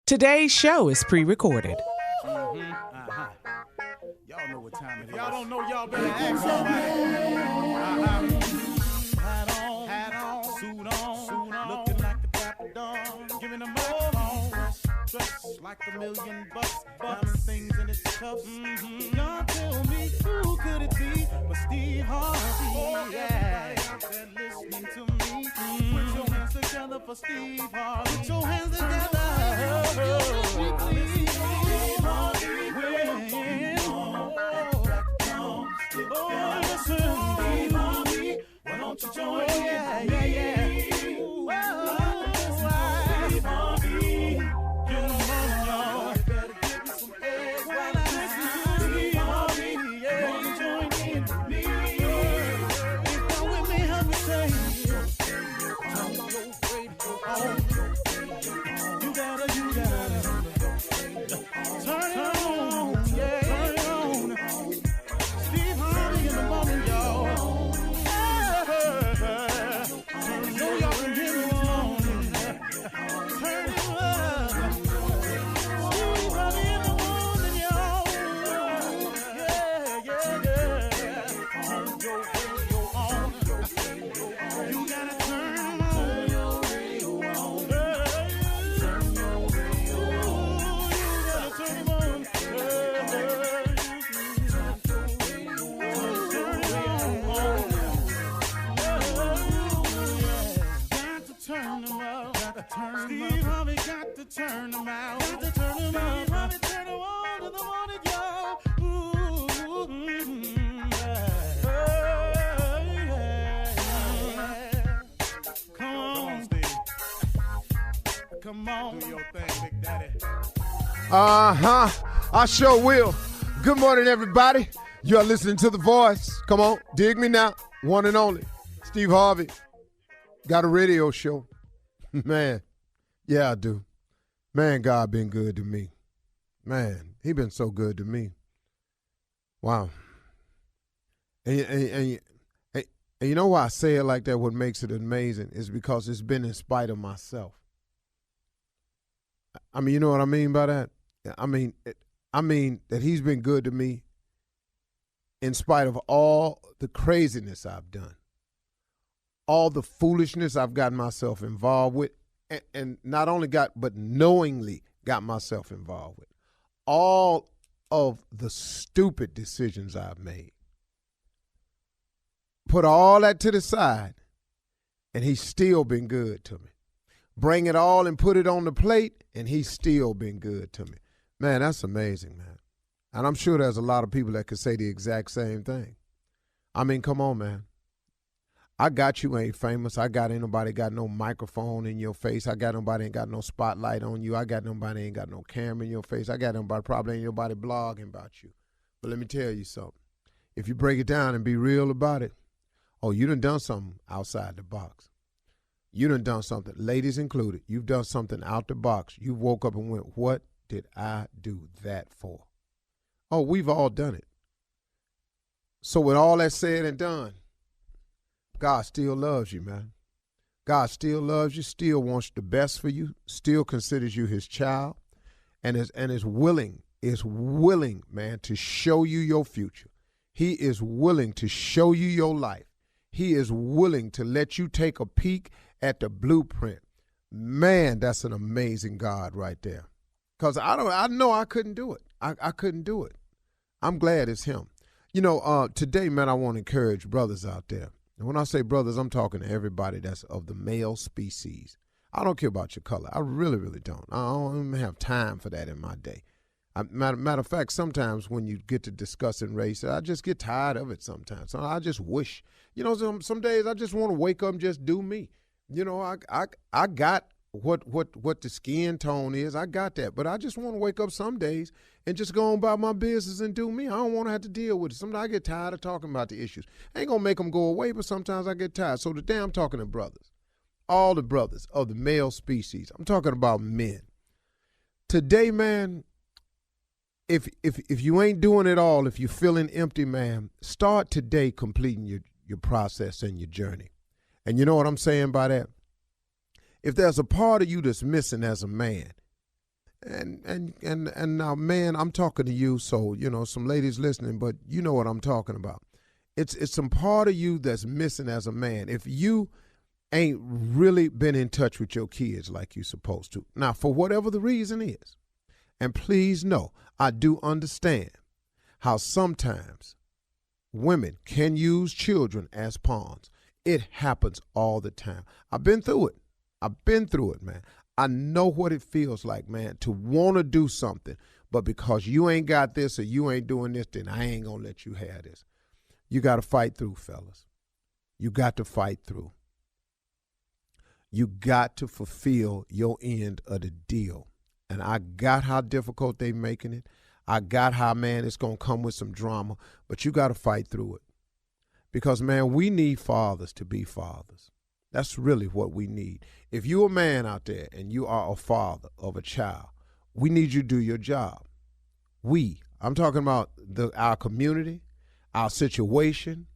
Today's show is pre-recorded. Y'all know what time it is. Y'all don't know, y'all better ask somebody. Hat on, suit on, looking like the Dapper Dawn, giving them all dressed like $1,000,000, diamond things in its cuffs. Y'all tell me who could it be but Steve Harvey? Everybody out there listening to me, put your hands together for Steve Harvey. Put your hands together. Why don't you join me? Yeah. Ooh, Steve Harvey. Get 'em on, y'all. You better give me some eggs while I listen to Steve Harvey. Yeah, you join in with me. If you're with me, help me say, turn your radio on. You gotta turn it on. Yeah, turn it on. Steve Harvey in the morning, y'all. Steve Harvey got to turn them out. Got to turn them out. Steve Harvey turn them on to the morning, y'all. Come on, Steve. Come on. Do your thing, Big Daddy. I sure will. Good morning, everybody. You're listening to The Voice. Come on, dig me now. One and only. Steve Harvey. Got a radio show. Man, yeah, I do. Man, God been good to me. Man, he been so good to me. Wow. And you know why I say it like that, what makes it amazing is because it's been in spite of myself. I mean, you know what I mean by that? I mean that he's been good to me in spite of all the craziness I've done. All the foolishness I've gotten myself involved with, and not only but knowingly got myself involved with. All of the stupid decisions I've made. Put all that to the side, and he's still been good to me. Bring it all and put it on the plate, and he's still been good to me. Man, that's amazing, man. And I'm sure there's a lot of people that could say the exact same thing. I mean, come on, man. I got you ain't famous. I got ain't nobody got no microphone in your face. I got nobody ain't got no spotlight on you. I got nobody ain't got no camera in your face. I got nobody, probably ain't nobody blogging about you. But let me tell you something. If you break it down and be real about it, oh, you done something outside the box. You done something, ladies included. You've done something out the box. You woke up and went, what did I do that for? Oh, we've all done it. So with all that said and done, God still loves you, man. God still loves you, still wants the best for you, still considers you his child, and is willing, man, to show you your future. He is willing to show you your life. He is willing to let you take a peek at the blueprint. Man, that's an amazing God right there. Because I know I couldn't do it. I couldn't do it. I'm glad it's him. You know, today, man, I want to encourage brothers out there. And when I say brothers, I'm talking to everybody that's of the male species. I don't care about your color. I really, really don't. I don't even have time for that in my day. Matter of fact, sometimes when you get to discussing race, I just get tired of it sometimes. So I just wish, you know, some days I just want to wake up and just do me. You know, I got what the skin tone is. I got that. But I just want to wake up some days and just go on about my business and do me. I don't want to have to deal with it. Sometimes I get tired of talking about the issues. I ain't going to make them go away, but sometimes I get tired. So today I'm talking to brothers, all the brothers of the male species. I'm talking about men. Today, man, if you ain't doing it all, if you're feeling empty, man, start today completing your process and your journey. And you know what I'm saying by that? If there's a part of you that's missing as a man, And now, man, I'm talking to you, so, some ladies listening, but you know what I'm talking about. It's some part of you that's missing as a man. If you ain't really been in touch with your kids like you're supposed to. Now, for whatever the reason is, and please know, I do understand how sometimes women can use children as pawns. It happens all the time. I've been through it, man. I know what it feels like, man, to want to do something, but because you ain't got this or you ain't doing this, then I ain't going to let you have this. You got to fight through, fellas. You got to fight through. You got to fulfill your end of the deal. And I got how difficult they making it. I got how, man, it's going to come with some drama, but you got to fight through it. Because, man, we need fathers to be fathers. That's really what we need. If you're a man out there and you are a father of a child, we need you to do your job. I'm talking about our community, our situation,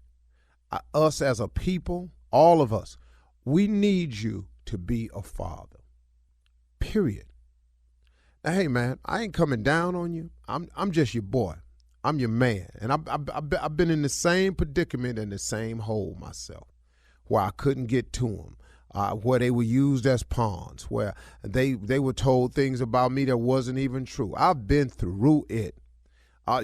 us as a people, all of us. We need you to be a father, period. Now, hey, man, I ain't coming down on you. I'm just your boy. I'm your man. And I've been in the same predicament and the same hole myself, where I couldn't get to them, where they were used as pawns, where they were told things about me that wasn't even true. I've been through it.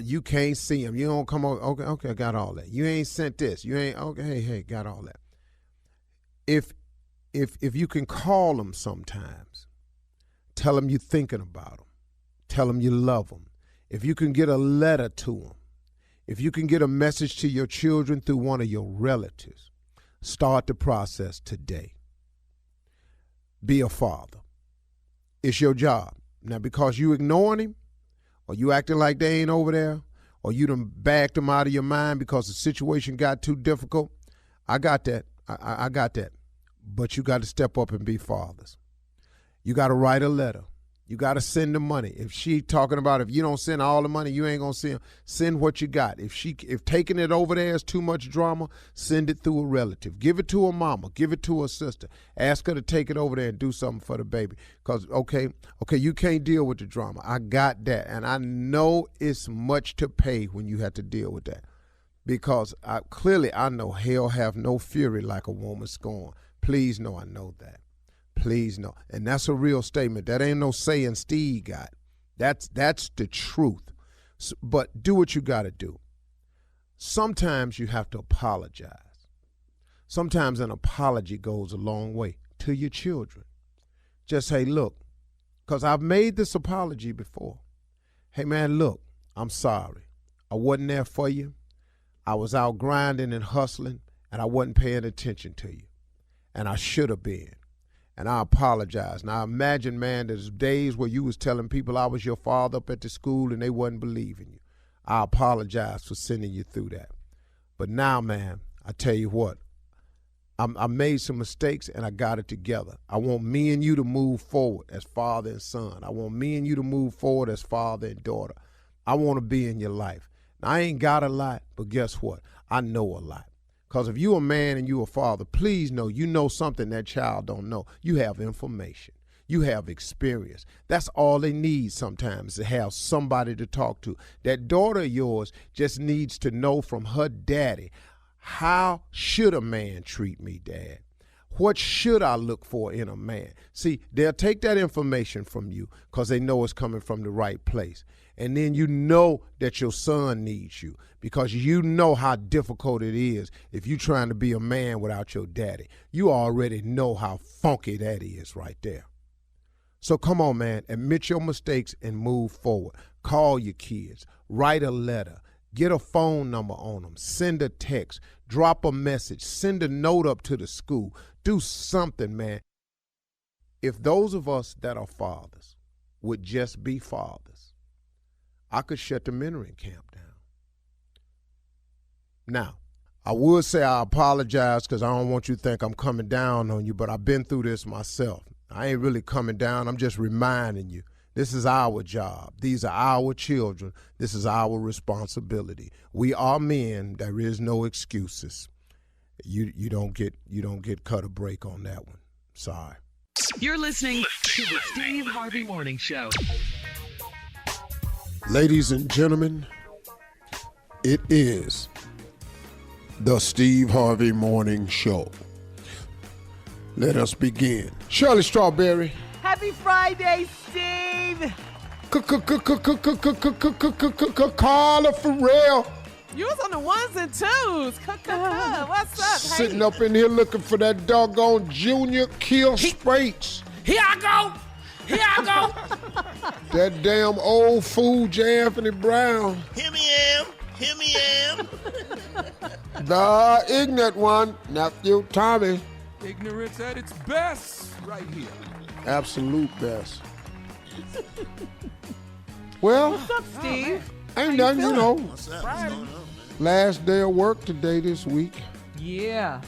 You can't see them. You don't come over. Okay, I got all that. You ain't sent this. You ain't, okay, hey, got all that. If you can call them sometimes, tell them you're thinking about them. Tell them you love them. If you can get a letter to them, if you can get a message to your children through one of your relatives, start the process today. Be a father. It's your job. Now, because you ignoring him, or you acting like they ain't over there, or you done backed them out of your mind because the situation got too difficult, I got that. I got that. But you got to step up and be fathers. You got to write a letter. You got to send the money. If she talking about if you don't send all the money, you ain't going to send. Send what you got. If taking it over there is too much drama, send it through a relative. Give it to a mama. Give it to a sister. Ask her to take it over there and do something for the baby. Because, okay, you can't deal with the drama. I got that. And I know it's much to pay when you have to deal with that. Because clearly I know hell have no fury like a woman scorned. Please know I know that. Please know. And that's a real statement. That ain't no saying Steve got. That's the truth. But do what you got to do. Sometimes you have to apologize. Sometimes an apology goes a long way to your children. Just say, look, because I've made this apology before. Hey, man, look, I'm sorry. I wasn't there for you. I was out grinding and hustling, and I wasn't paying attention to you. And I should have been. And I apologize. Now, imagine, man, there's days where you was telling people I was your father up at the school and they wasn't believing you. I apologize for sending you through that. But now, man, I tell you what, I made some mistakes and I got it together. I want me and you to move forward as father and son. I want me and you to move forward as father and daughter. I want to be in your life. Now, I ain't got a lot, but guess what? I know a lot. Because if you a man and you a father, please know you know something that child don't know. You have information. You have experience. That's all they need sometimes, to have somebody to talk to. That daughter of yours just needs to know from her daddy, how should a man treat me, Dad? What should I look for in a man? See, they'll take that information from you because they know it's coming from the right place. And then you know that your son needs you because you know how difficult it is if you're trying to be a man without your daddy. You already know how funky that is right there. So come on, man, admit your mistakes and move forward. Call your kids, write a letter, get a phone number on them, send a text, drop a message, send a note up to the school. Do something, man. If those of us that are fathers would just be fathers, I could shut the mentoring camp down. Now, I would say I apologize because I don't want you to think I'm coming down on you, but I've been through this myself. I ain't really coming down. I'm just reminding you, this is our job. These are our children. This is our responsibility. We are men. There is no excuses. You don't get cut a break on that one. Sorry. You're listening to the Steve Harvey Morning Show. Ladies and gentlemen, it is the Steve Harvey Morning Show. Let us begin. Shirley Strawberry. Happy Friday, Steve. Carla Farrell. You was on the ones and twos. What's up? Sitting up in here looking for that doggone Junior Kill Sprates. Here I go. That damn old fool J. Anthony Brown. Here me am. The ignorant one, nephew Tommy. Ignorance at its best right here. Absolute best. Well, What's up, Steve? ain't nothing, you know. What's up? What's going on, man? Last day of work today this week. Yeah.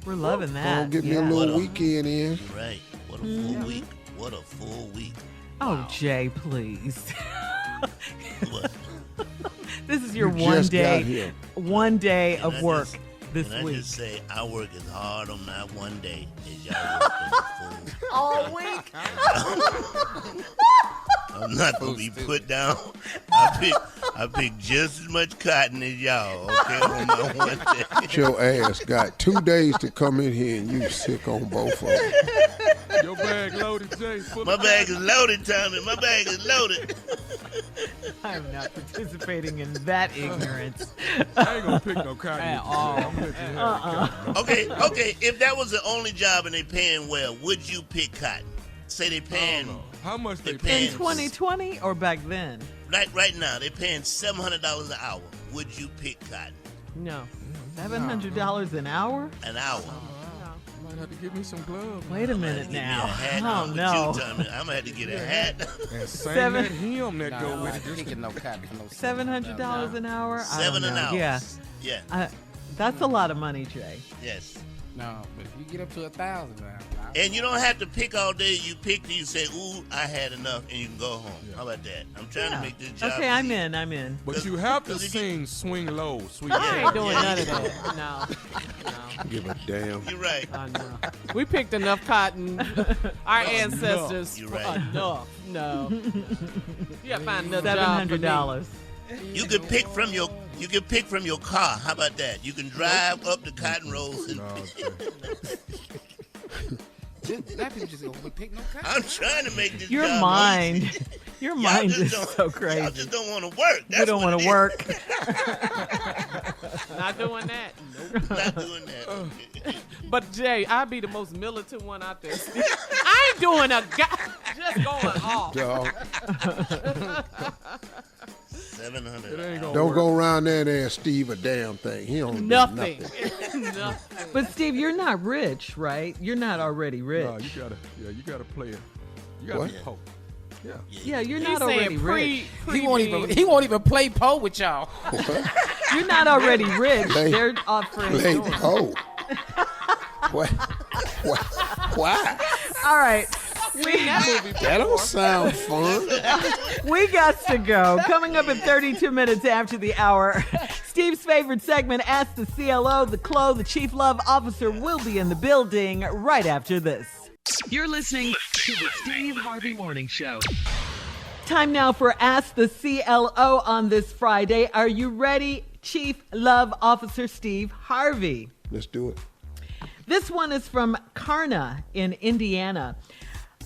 We're loving that. Gonna get me a little weekend in. Right. What a full week. What a full week. Oh, Jay, please. What? This is your You one just got day here. of I work just- this Can I week. just say, I work as hard on that one day as y'all work on the full. All week. I'm not gonna be put down. I pick just as much cotton as y'all, okay, on my one day. Your ass got 2 days to come in here and you sick on both of them. Your bag loaded, Jay. My bag is loaded, Tommy. My bag is loaded. I'm not participating in that ignorance. I ain't gonna pick no cotton. At all. I'm gonna let you have the cotton. Okay. If that was the only job and they paying well, would you pick cotton? Say they paying How much they They pay? In 2020 or back then? right now. They paying $700 an hour. Would you pick cotton? No. $700 an hour? An hour. Might have to give me some gloves. Wait a minute Give me a now. hat Oh, on with no. you, Tommy. I'm gonna have to get a hat. And same Seven- that him that go with it. Just $700 an hour? I don't $7 an know. hour. Yeah. Yeah. That's a lot of money, Jay. Yes. No, but if you get up to 1,000 now. And you don't have to pick all day. You pick, you say, ooh, I had enough, and you can go home. How about that? I'm trying to make this job Okay, I'm easy. in. But you have to Because if you- sing Swing Low, Sweet I ain't doing Yeah. none of that. No. Give a damn. You're right. I know. We picked enough cotton. Our ancestors. You're right. Enough. No. You gotta find another job for me. $700. You can pick from your car. How about that? You can drive up the cotton rolls. And Black people just go pick no cotton. I'm trying to make this Your job mind. easy. Your Y'all mind just is don't- so Y'all crazy. just don't want to work. You don't want to work. Not doing that. Nope. Not doing that. But Jay, I'd be the most militant one out there. I ain't doing a just going off. Dog. 700. It ain't gonna Don't work. go around there and ask Steve a damn thing. He don't do Nothing. nothing. But Steve, you're not rich, right? You're not already rich. No, you gotta play it. You gotta What? be poor. Yeah. Yeah, you're He's not already saying rich. He won't even play Poe with y'all. You're not already rich. Play- They're offering. Play oh. What? Why? All right. That don't sound fun. We got to go. Coming up in 32 minutes after the hour, Steve's favorite segment, Ask the CLO, the Chief Love Officer, will be in the building right after this. You're listening to the Steve Harvey Morning Show. Time now for Ask the CLO on this Friday. Are you ready, Chief Love Officer Steve Harvey? Let's do it. This one is from Karna in Indiana.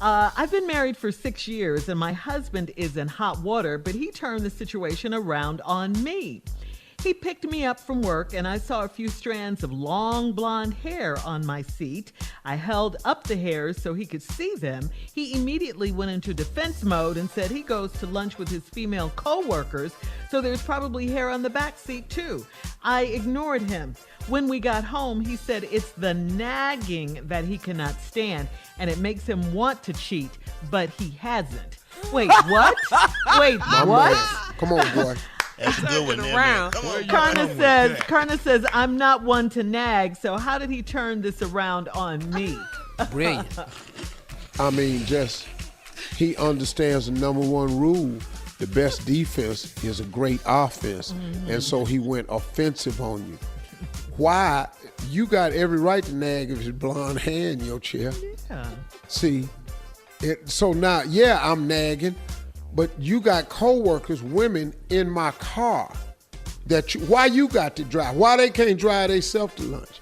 I've been married for 6 years and my husband is in hot water, but he turned the situation around on me. He picked me up from work and I saw a few strands of long blonde hair on my seat. I held up the hairs so he could see them. He immediately went into defense mode and said he goes to lunch with his female co-workers, so there's probably hair on the back seat too. I ignored him. When we got home, he said it's the nagging that he cannot stand and it makes him want to cheat, but he hasn't. Wait, what? Wait, My what? man. Come on, boy. That's a good one there, around. man. Come on. Karna says, I'm not one to nag, so how did he turn this around on me? Brilliant. I mean, just he understands the number one rule. The best defense is a great offense. And so he went offensive on you. Why you got every right to nag if it's blonde hair in your chair. Yeah. See, so now, yeah, I'm nagging, but you got coworkers, women in my car. Why you got to drive? Why they can't drive themselves to lunch?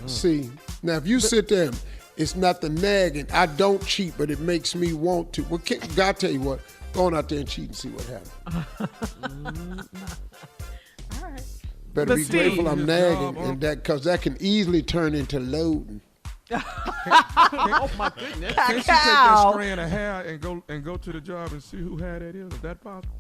See, now if you sit there, it's not the nagging. I don't cheat, but it makes me want to. Well, God tell you what, go on out there and cheat and see what happens. All right. Better But be Steve, grateful I'm nagging, and because that can easily turn into loading. Oh my goodness. Can she take that strand of hair and go to the job and see who hair that is? Is that possible?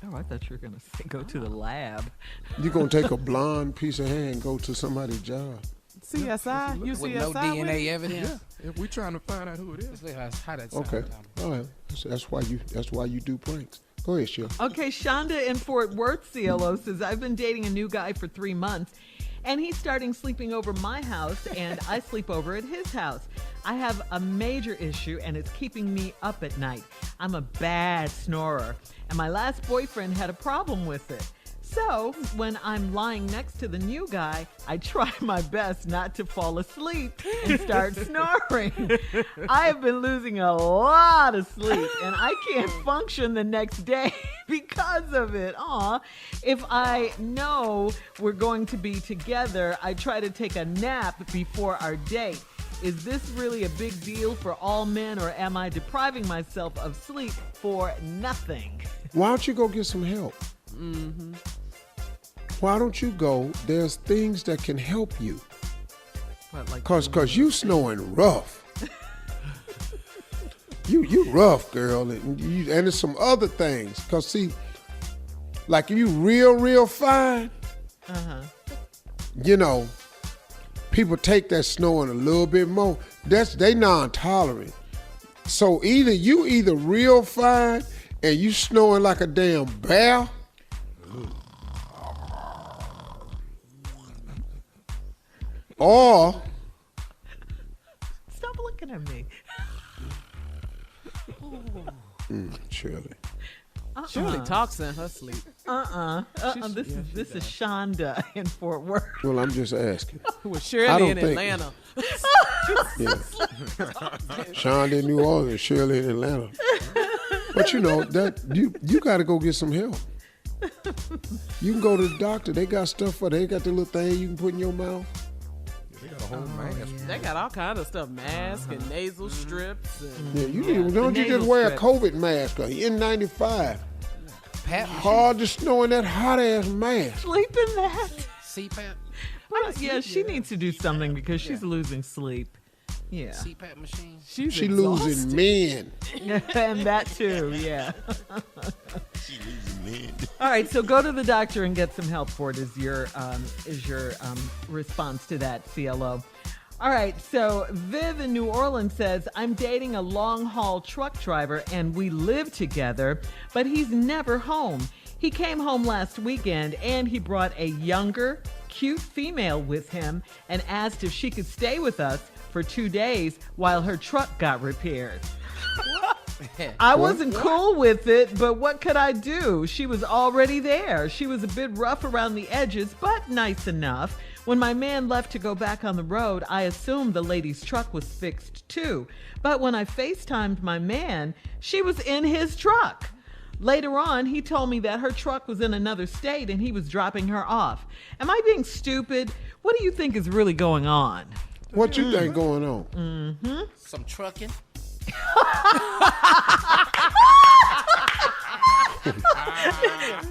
Oh, I thought you were going to say go to the lab. You're going to take a blonde piece of hair and go to somebody's job. CSI? You With CSI? no with DNA it? evidence. Yeah. If we trying to find out who it is. Let's see how that sounds. Okay. All right. That's why you do pranks. Go ahead, Shirley. Okay, Shonda in Fort Worth, CLO, says, I've been dating a new guy for 3 months, and he's starting sleeping over my house, and I sleep over at his house. I have a major issue, and it's keeping me up at night. I'm a bad snorer, and my last boyfriend had a problem with it. So when I'm lying next to the new guy, I try my best not to fall asleep and start snoring. I have been losing a lot of sleep, and I can't function the next day because of it. Aw. If I know we're going to be together, I try to take a nap before our date. Is this really a big deal for all men, or am I depriving myself of sleep for nothing? Why don't you go get some help? Mm-hmm. Why don't you go? There's things that can help you. What, like Cause you snoring rough. you rough, girl, and there's some other things. Cause see, like if you real fine, you know, people take that snoring a little bit more. They non-tolerant. So either real fine and you snoring like a damn bear. Or Stop looking at me. Shirley. Shirley talks in her sleep. This is Shonda in Fort Worth. Well, I'm just asking. With I Shirley don't in think- Atlanta. Yeah. Shonda in New Orleans, Shirley in Atlanta. But you know that you got to go get some help. You can go to the doctor. They got stuff for. They got the little thing you can put in your mouth. They got a whole mask. They got all kinds of stuff, masks and nasal strips. And Yeah, don't you nasal just wear a strips. COVID mask or N95? Pat Hard to snow in that hot ass mask. Sleep in that. CPAP. Yeah, she needs to do something because she's losing sleep. Yeah. CPAP machine. she's She exhausted. losing men. And that too, yeah. She losing men. All right, so go to the doctor and get some help for it is your response to that, CLO. All right, so Viv in New Orleans says, I'm dating a long-haul truck driver and we live together, but he's never home. He came home last weekend and he brought a younger, cute female with him and asked if she could stay with us for 2 days while her truck got repaired. I wasn't cool with it, but what could I do? She was already there. She was a bit rough around the edges, but nice enough. When my man left to go back on the road, I assumed the lady's truck was fixed too. But when I FaceTimed my man, she was in his truck. Later on, he told me that her truck was in another state and he was dropping her off. Am I being stupid? What do you think is really going on? What you think going on? Some trucking.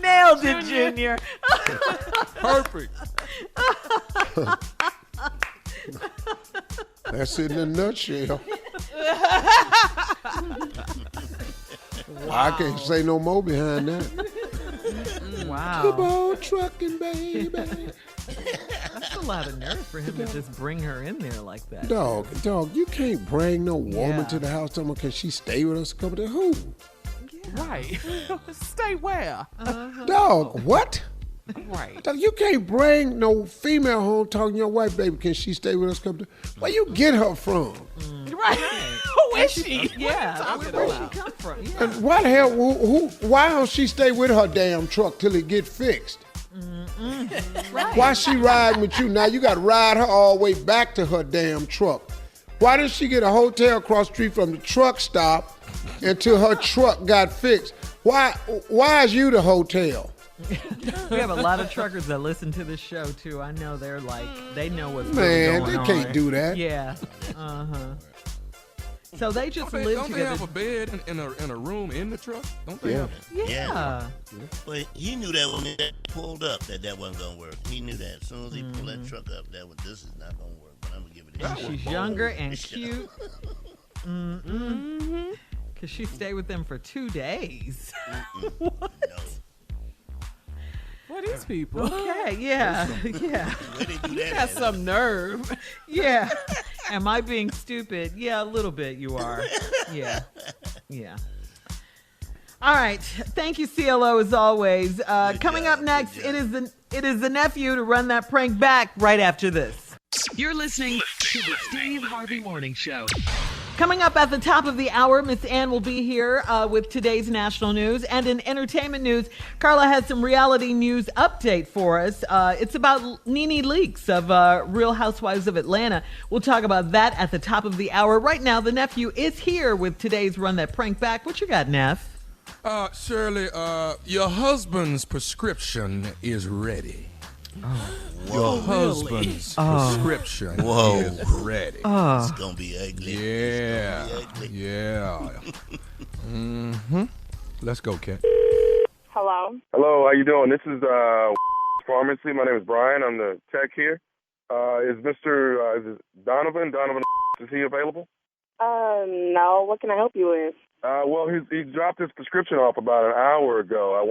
Nailed it, Junior. Perfect. That's it in a nutshell. I can't say no more behind that. Wow. Come on, trucking, baby. That's a lot of nerve for him to just bring her in there like that. Dog, you can't bring no woman Yeah. to the house. Tell me, can she stay with us a couple days? Who? Right. Stay where? Dog, what? Right. Dog, you can't bring no female home talking to your wife, baby. Can she stay with us a couple days? Where you get her from? Right. Who is she? Yeah, What are you where'd talking she come from? Yeah. And why the hell, why don't she stay with her damn truck till it get fixed? Right. Why she riding with you? Now you got to ride her all the way back to her damn truck. Why didn't she get a hotel across the street from the truck stop until her truck got fixed? Why is you the hotel? We have a lot of truckers that listen to this show too. I know they're like, they know what's Man, really they going can't on. do that. Yeah. So they just live Don't they together. have a bed in a room in the truck? Don't they have? Yeah. But he knew that when it pulled up that wasn't gonna work. He knew that as soon as he pulled that truck up, this is not gonna work. But I'm gonna give it a shot. She's younger and cute. Because she stayed with them for 2 days. No. What is people? Okay, yeah. Where they do that Got at? some nerve. Yeah. Am I being stupid? Yeah, a little bit you are. Yeah. All right. Thank you, CLO, as always. Coming up next, it is the nephew to run that prank back right after this. You're listening to the Steve Harvey Morning Show. Coming up at the top of the hour, Miss Ann will be here with today's national news. And in entertainment news, Carla has some reality news update for us. It's about NeNe Leakes of Real Housewives of Atlanta. We'll talk about that at the top of the hour. Right now, the nephew is here with today's Run That Prank Back. What you got, Neff? Shirley, your husband's prescription is ready. Your husband's prescription is ready. It's gonna be ugly. Yeah. It's gonna be ugly. Yeah. Let's go, Kat. Hello. Hello, how you doing? This is Pharmacy. My name is Brian. I'm the tech here. Is Mr. Is it Donovan? Is he available? No. What can I help you with? Well, he dropped his prescription off about an hour ago.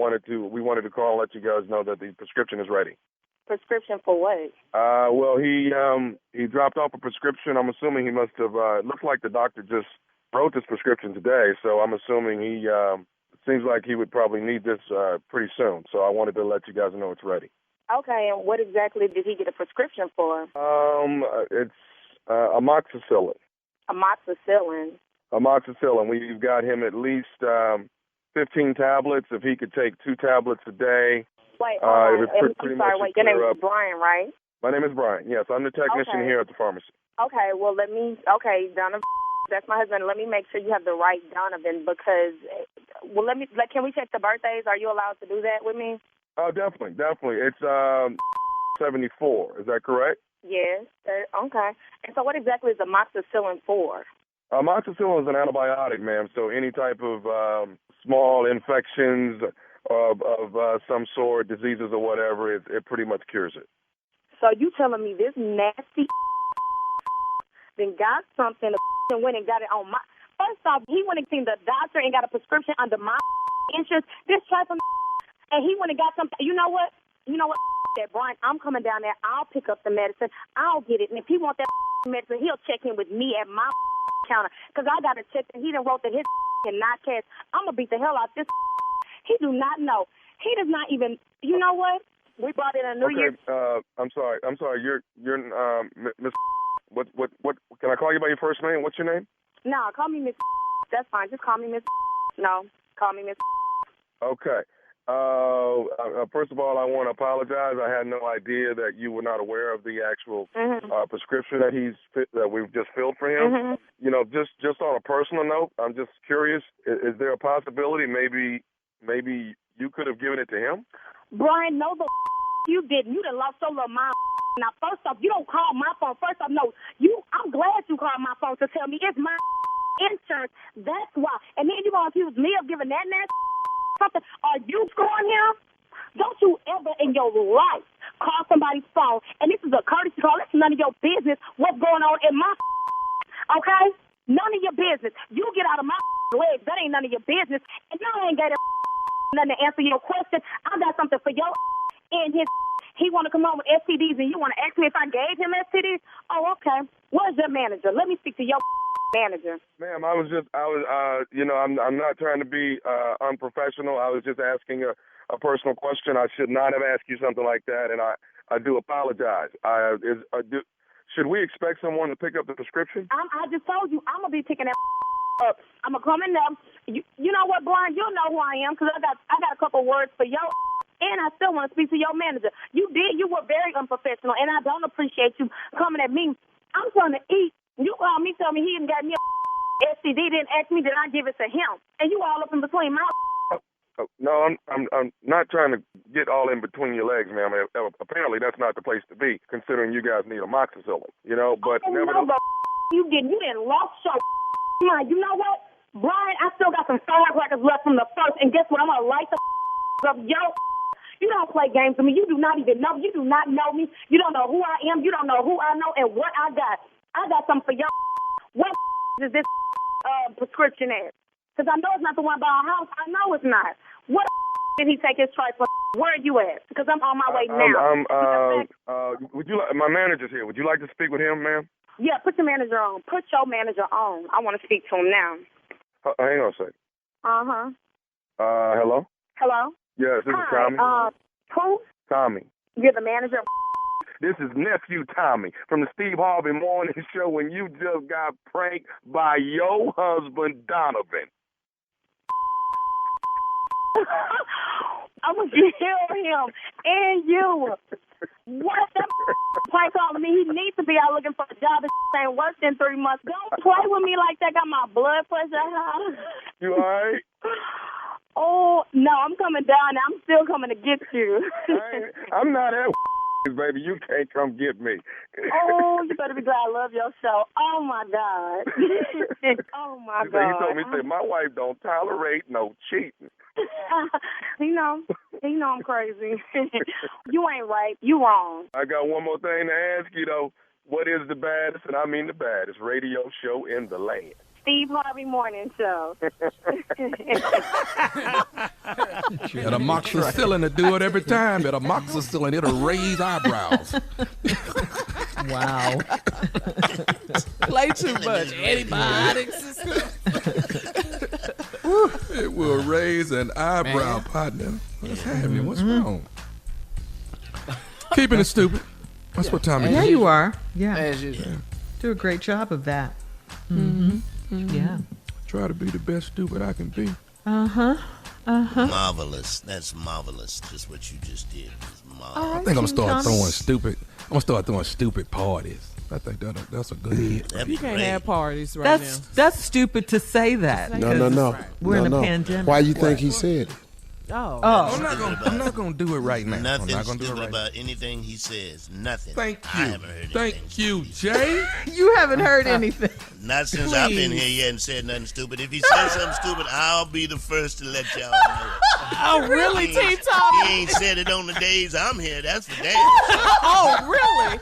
We wanted to call and let you guys know that the prescription is ready. Prescription for what? Well, he dropped off a prescription. I'm assuming he must have. It looks like the doctor just wrote this prescription today, so I'm assuming he. It seems like he would probably need this pretty soon. So I wanted to let you guys know it's ready. Okay, and what exactly did he get a prescription for? It's amoxicillin. Amoxicillin. Amoxicillin. We've got him at least 15 tablets. If he could take 2 tablets a day. Wait, I'm sorry, your name is Brian, right? My name is Brian. Yes, I'm the technician here at the pharmacy. Okay, well, Donovan, that's my husband. Let me make sure you have the right Donovan because, can we check the birthdays? Are you allowed to do that with me? Oh, definitely. It's 74. Is that correct? Yes. Okay. And so what exactly is amoxicillin for? Amoxicillin is an antibiotic, ma'am, so any type of small infections of some sort, diseases or whatever, it pretty much cures it. So you telling me this nasty then got something and went and got it on my... First off, he went and seen the doctor and got a prescription under my insurance. This type of and he went and got something. You know what? That Brian, I'm coming down there. I'll pick up the medicine. I'll get it. And if he wants that medicine, he'll check in with me at my counter because I got to check that he done wrote that his and not cash. I'm going to beat the hell out this. He do not know. He does not even. You know what? We brought in a New Year. I'm sorry. You're Miss. What? Can I call you by your first name? What's your name? No, call me Miss. That's fine. Just call me Miss. No, call me Miss. Okay. First of all, I want to apologize. I had no idea that you were not aware of the actual prescription that we've just filled for him. Mm-hmm. You know, just on a personal note, I'm just curious. Is there a possibility maybe you could have given it to him? Brian, no, the you didn't. You done lost your little mind. Now, first off, you don't call my phone. First off, no, I'm glad you called my phone to tell me it's my insurance. That's why. And then you gonna accuse me of giving that nasty something. Are you scoring him? Don't you ever in your life call somebody's phone, and this is a courtesy call. It's none of your business what's going on in my okay? None of your business. You get out of my legs. That ain't none of your business. And I ain't got nothing to answer your question. I got something for your and his. He want to come home with STDs, and you want to ask me if I gave him STDs? Oh, okay. Where's your manager? Let me speak to your manager. Ma'am, I'm not trying to be unprofessional. I was just asking a personal question. I should not have asked you something like that, and I do apologize. Should we expect someone to pick up the prescription? I just told you I'm gonna be picking that up. I'm gonna come in there. You know what, Brian? You'll know who I am because I got a couple words for your. and I still want to speak to your manager. You were very unprofessional, and I don't appreciate you coming at me. I'm trying to eat. You called me, tell me he didn't got me a STD, didn't ask me, did I give it to him? And you all up in between my No, I'm not trying to get all in between your legs, ma'am. Apparently, that's not the place to be, considering you guys need amoxicillin. You know, but nevertheless, you didn't lost your mind. You know what, Brian? I still got some firecrackers left from the first, and guess what? I'm gonna light the up yo. You don't play games with me. You do not even know. You do not know me. You don't know who I am. You don't know who I know and what I got. I got something for y'all. What is this prescription at? Because I know it's not the one by our house. I know it's not. What did he take his tripe for? Where are you at? Because I'm on my way now. Would you like, my manager's here. Would you like to speak with him, ma'am? Yeah, put your manager on. Put your manager on. I want to speak to him now. Hang on a second. Hello? Hello? Yes, this is Tommy. Who? Tommy. You're the manager? This is nephew Tommy from the Steve Harvey Morning Show, when you just got pranked by your husband, Donovan. I'm going to kill him and you. What the prank calling me? He needs to be out looking for a job that ain't worked in 3 months. Don't play with me like that. Got my blood pressure high. You all right? Oh, no, I'm coming down. I'm still coming to get you. I'm not at baby. You can't come get me. Oh, you better be glad I love your show. Oh, my God. Oh, my God. He told me, my wife don't tolerate no cheating. You know I'm crazy. You ain't right. You wrong. I got one more thing to ask you, though. What is the baddest, and I mean the baddest, radio show in the land? Steve Harvey Morning Show. That amoxicillin to do it every time. That amoxicillin, it'll raise eyebrows. Wow. Play too much. Antibiotics. It will raise an eyebrow, partner. What's happening? What's wrong? Keeping it stupid. That's what time it is. Yeah, you are. Yeah. As usual. Yeah. Do a great job of that. Mm-hmm. Yeah. Try to be the best stupid I can be. Marvelous. That's marvelous. Just what you just did was marvelous. All right, I think I'm gonna start Tommy. throwing stupid. I'm gonna start throwing stupid parties. I think that's a good hit. That'd be You can't great. have parties right now. That's stupid to say that. No. We're in a No. pandemic. Why you think he said it? Oh. I'm not gonna do it right now. Nothing I'm not gonna do it stupid right now. about anything he says. Nothing. Thank I you. haven't heard anything Thank you, stupid. Jay. You haven't heard anything. Not since I've been here. He hadn't said nothing stupid. If he says something stupid, I'll be the first to let y'all know it. Oh, really, He T. ain't- Tommy? He ain't said it on the days I'm here. That's for damn. Oh, really?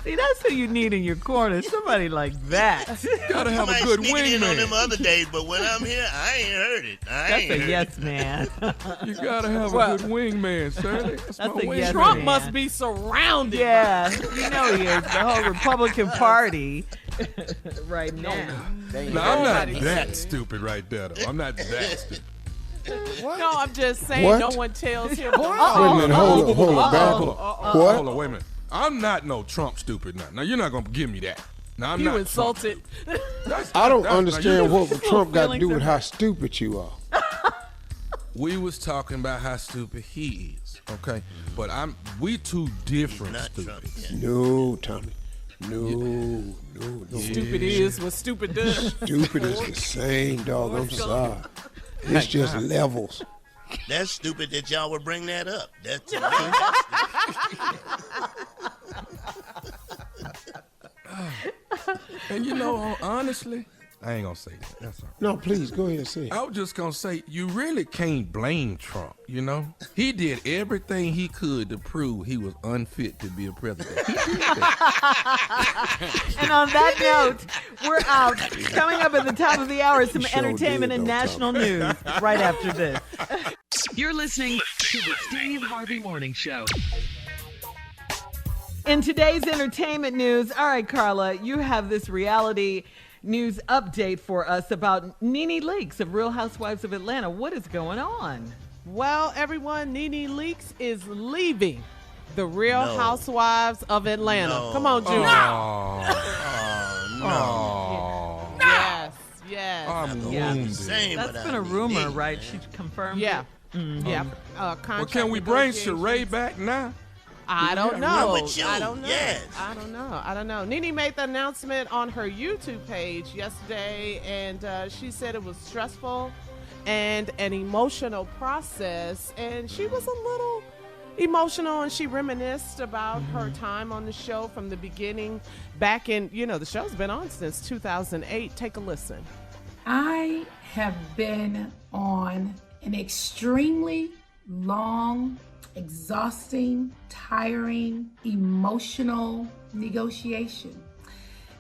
See, that's who you need in your corner. Somebody like that. Gotta have a Somebody good sneak it in on them wingman. other days, but when I'm here, I ain't heard it. That's a yes man. You gotta have Well, a good wingman, Shirley. That's my that's a wingman. yes Trump man. must be surrounded. Yeah, you know he is. The whole Republican Party right now. No, I'm not Nobody that said. stupid right there, though. I'm not that stupid. No, I'm just saying What? no one tells him. Wait a minute, hold on, back. What? Hold on, wait a minute. I'm not no Trump stupid now. Now, you're not gonna give me that. Now, I'm You not insulted. Trump. I don't Now, understand you- what Trump got to feelings do with are how stupid you are. We was talking about how stupid he is, okay? But we two different Not Trump. stupids. Yeah. No, Tommy. No. Stupid is what stupid does. Stupid is the same, dog. I'm sorry. It's just levels. That's stupid that y'all would bring that up. That's to me, that's stupid. And you know, honestly, I ain't gonna say that. That's all. No, please, go ahead and say it. I was just gonna say, you really can't blame Trump, you know? He did everything he could to prove he was unfit to be a president. He did that. And on that note, we're out. Coming up at the top of the hour is some Sure entertainment did, and though, national news right after this. You're listening to the Steve Harvey Morning Show. In today's entertainment news, all right, Carla, you have this reality news update for us about NeNe Leakes of Real Housewives of Atlanta. What is going on? Well, everyone, NeNe Leakes is leaving the Real No. Housewives of Atlanta. No. Come on, Junior. Oh, no. Oh, Yes. I'm Not the Yeah. wounded. same, That's but been I a mean, rumor, hey, right? man. She confirmed Yeah. it. Yeah. Well, Contract can we bring negotiations. Sheree back now? I don't know. Wrong with you? I don't know. Yes. I don't know. NeNe made the announcement on her YouTube page yesterday, and she said it was stressful and an emotional process, and she was a little emotional, and she reminisced about her time on the show from the beginning back in, the show's been on since 2008. Take a listen. I have been on an extremely long, exhausting, tiring, emotional negotiation.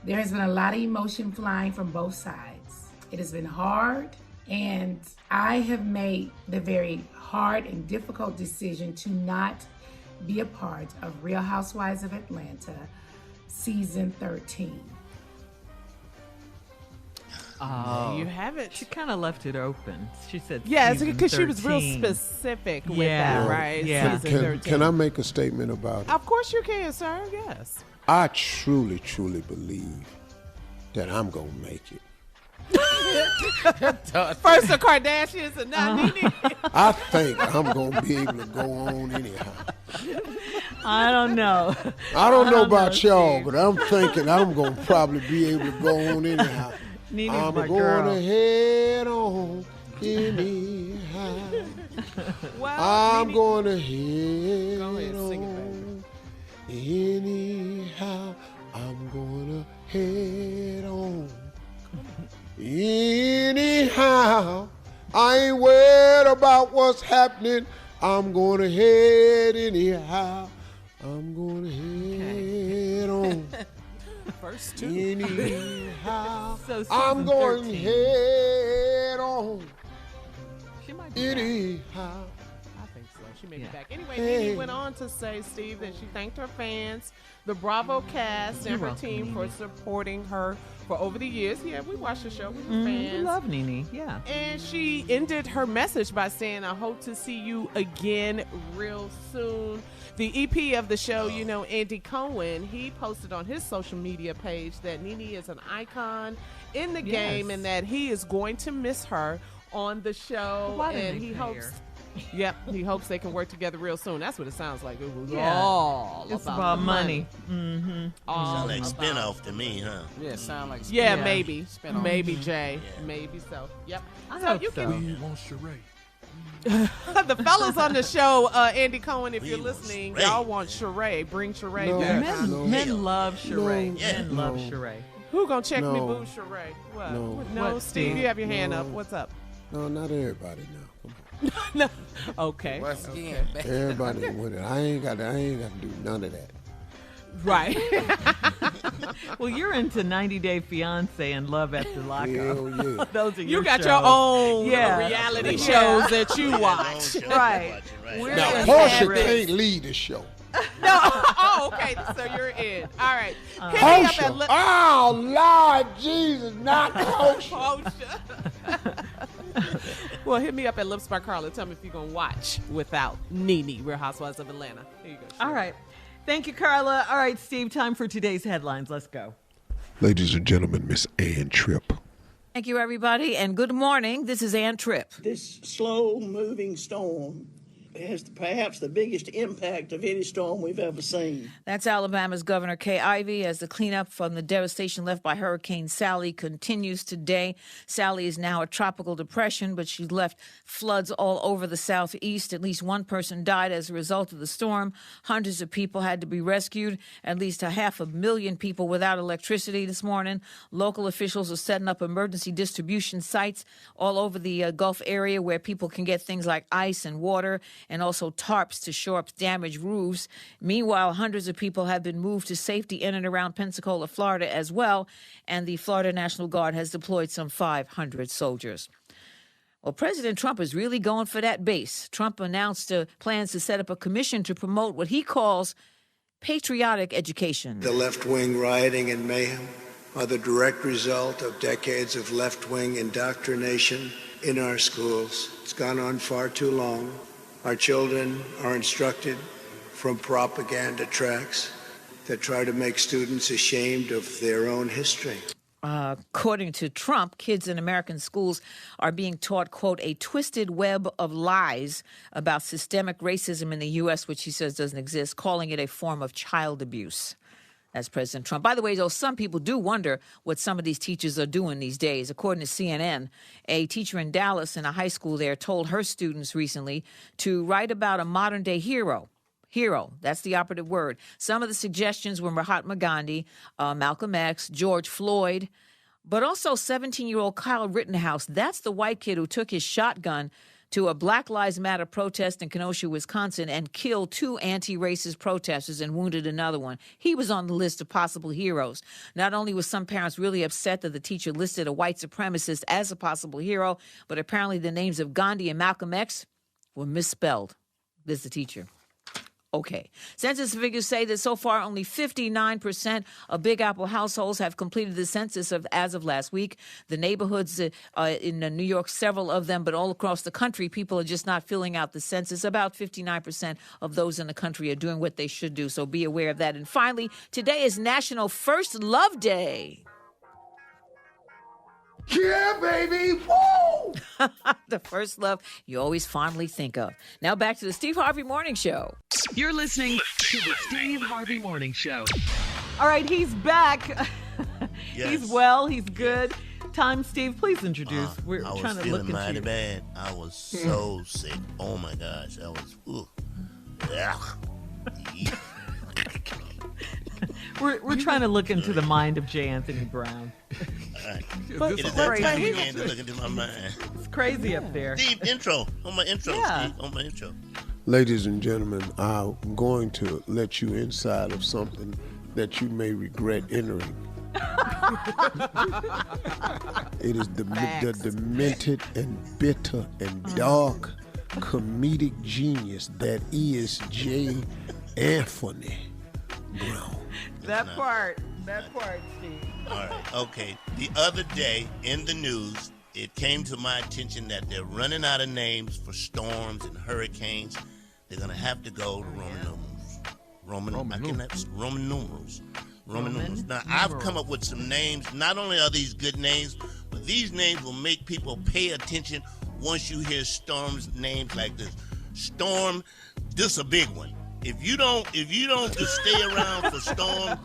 There has been a lot of emotion flying from both sides. It has been hard, and I have made the very hard and difficult decision to not be a part of Real Housewives of Atlanta season 13. Oh, you haven't. She kind of left it open. She said, Yes, season because she was real 13. specific with Yeah. that, right? Yeah. Season 13. Can I make a statement about it? Of course you can, sir. Yes. I truly, truly believe that I'm going to make it. First the Kardashians and now NeNe. I think I'm going to be able to go on anyhow. I don't know. I don't know know, about y'all, Steve. but I'm thinking I'm going to probably be able to go on anyhow. NeNe's I'm my going girl. to head on anyhow. Well, I'm NeNe- going to head Go ahead, sing it, on anyhow. I'm going to head on anyhow. I ain't worried about what's happening. I'm going to head anyhow. I'm going to head on First two. anyhow. So season I'm going to 13. head on She might be back. I anyhow. think so. She may be Yeah. back. Anyway, Hey. NeNe went on to say, Steve, that she thanked her fans, the Bravo cast, and You're her welcome, team for NeNe. supporting her for over the years. Yeah, we watched the show. We were We fans. love NeNe. Yeah. And she ended her message by saying, I hope to see you again real soon. The EP of the show, Andy Cohen, he posted on his social media page that NeNe is an icon in the game Yes. and that he is going to miss her on the show. Why didn't and they he pay hopes her? Yep, he hopes they can work together real soon. That's what it sounds like. It was Yeah. all It's about about the money. Mm-hmm. All Sound like about- spinoff to me, huh? Yeah, sound like Yeah, Yeah. maybe. Spin-off. Maybe, Jay. Yeah. Maybe so. Yep. I so hope you so. can We want Sheree. the fellas on the show, Andy Cohen, if We you're want listening, Sheree. y'all want Sheree. Bring Sheree No. back. Yeah. Men, No. men love Sheree. No. Yeah. Men love No. Sheree. Who gonna check me, No. boo, Sheree? What? No. No, What, Steve, Steve? you have your hand No. up. What's up? No, not everybody now. Come on. No. Okay. Once again, back. Everybody with it. I ain't got to do none of that. Right. Well, you're into 90 Day Fiance and Love After Lockup. Hell yeah. Those are You your got shows. your own Yeah. reality Yeah. shows that you His own watch. show. Right. Right. We're Now, in Portia Paris. can't lead the show. No. Oh, okay. So you're in. All right. Hit me up Portia. at Oh, Lord Jesus, not Portia. Portia. Well, hit me up at Lips by Carla. Tell me if you're going to watch without NeNe, Real Housewives of Atlanta. Here you go. All right. Thank you, Carla. All right, Steve, time for today's headlines. Let's go. Ladies and gentlemen, Miss Ann Tripp. Thank you, everybody, and good morning. This is Ann Tripp. This slow-moving storm has perhaps the biggest impact of any storm we've ever seen. That's Alabama's Governor Kay Ivey as the cleanup from the devastation left by Hurricane Sally continues today. Sally is now a tropical depression, but she's left floods all over the southeast. At least one person died as a result of the storm. Hundreds of people had to be rescued. At least 500,000 people without electricity this morning. Local officials are setting up emergency distribution sites all over the Gulf area where people can get things like ice and water, and also tarps to shore up damaged roofs. Meanwhile, hundreds of people have been moved to safety in and around Pensacola, Florida as well, and the Florida National Guard has deployed some 500 soldiers. Well, President Trump is really going for that base. Trump announced plans to set up a commission to promote what he calls patriotic education. The left-wing rioting and mayhem are the direct result of decades of left-wing indoctrination in our schools. It's gone on far too long. Our children are instructed from propaganda tracks that try to make students ashamed of their own history. According to Trump, kids in American schools are being taught, quote, a twisted web of lies about systemic racism in the U.S., which he says doesn't exist, calling it a form of child abuse. That's President Trump. By the way, though, some people do wonder what some of these teachers are doing these days. According to CNN, a teacher in Dallas in a high school there told her students recently to write about a modern-day hero. Hero, that's the operative word. Some of the suggestions were Mahatma Gandhi, Malcolm X, George Floyd, but also 17-year-old Kyle Rittenhouse. That's the white kid who took his shotgun to a Black Lives Matter protest in Kenosha, Wisconsin, and killed 2 anti-racist protesters and wounded another one. He was on the list of possible heroes. Not only were some parents really upset that the teacher listed a white supremacist as a possible hero, but apparently the names of Gandhi and Malcolm X were misspelled. This is the teacher. Okay. Census figures say that so far only 59% of Big Apple households have completed the census as of last week. The neighborhoods in New York, several of them, but all across the country, people are just not filling out the census. About 59% of those in the country are doing what they should do, so be aware of that. And finally, today is National First Love Day. Yeah, baby. Woo! The first love you always fondly think of. Now back to the Steve Harvey Morning Show. You're listening to the Steve Harvey Morning Show. All right, he's back. Yes. He's well. He's good. Time, Steve, please introduce. We're I trying was to look feeling mighty into bad. I was so sick. Oh my gosh, I was. Ooh. Ugh. We're trying to look into the mind of J. Anthony Brown. But It is it's that time crazy. again to look into my mind. It's crazy up there. Steve, intro. On my intro, Yeah. Steve. On my intro. Ladies and gentlemen, I'm going to let you inside of something that you may regret entering. It is the demented and bitter and dark comedic genius that is J. Anthony Brown. That part, Steve. All right, okay. The other day in the news, it came to my attention that they're running out of names for storms and hurricanes. They're going to have to go to Roman numerals. Now, I've come up with some names. Not only are these good names, but these names will make people pay attention once you hear storms names like this. Storm, this a big one. If you don't just stay around for storm,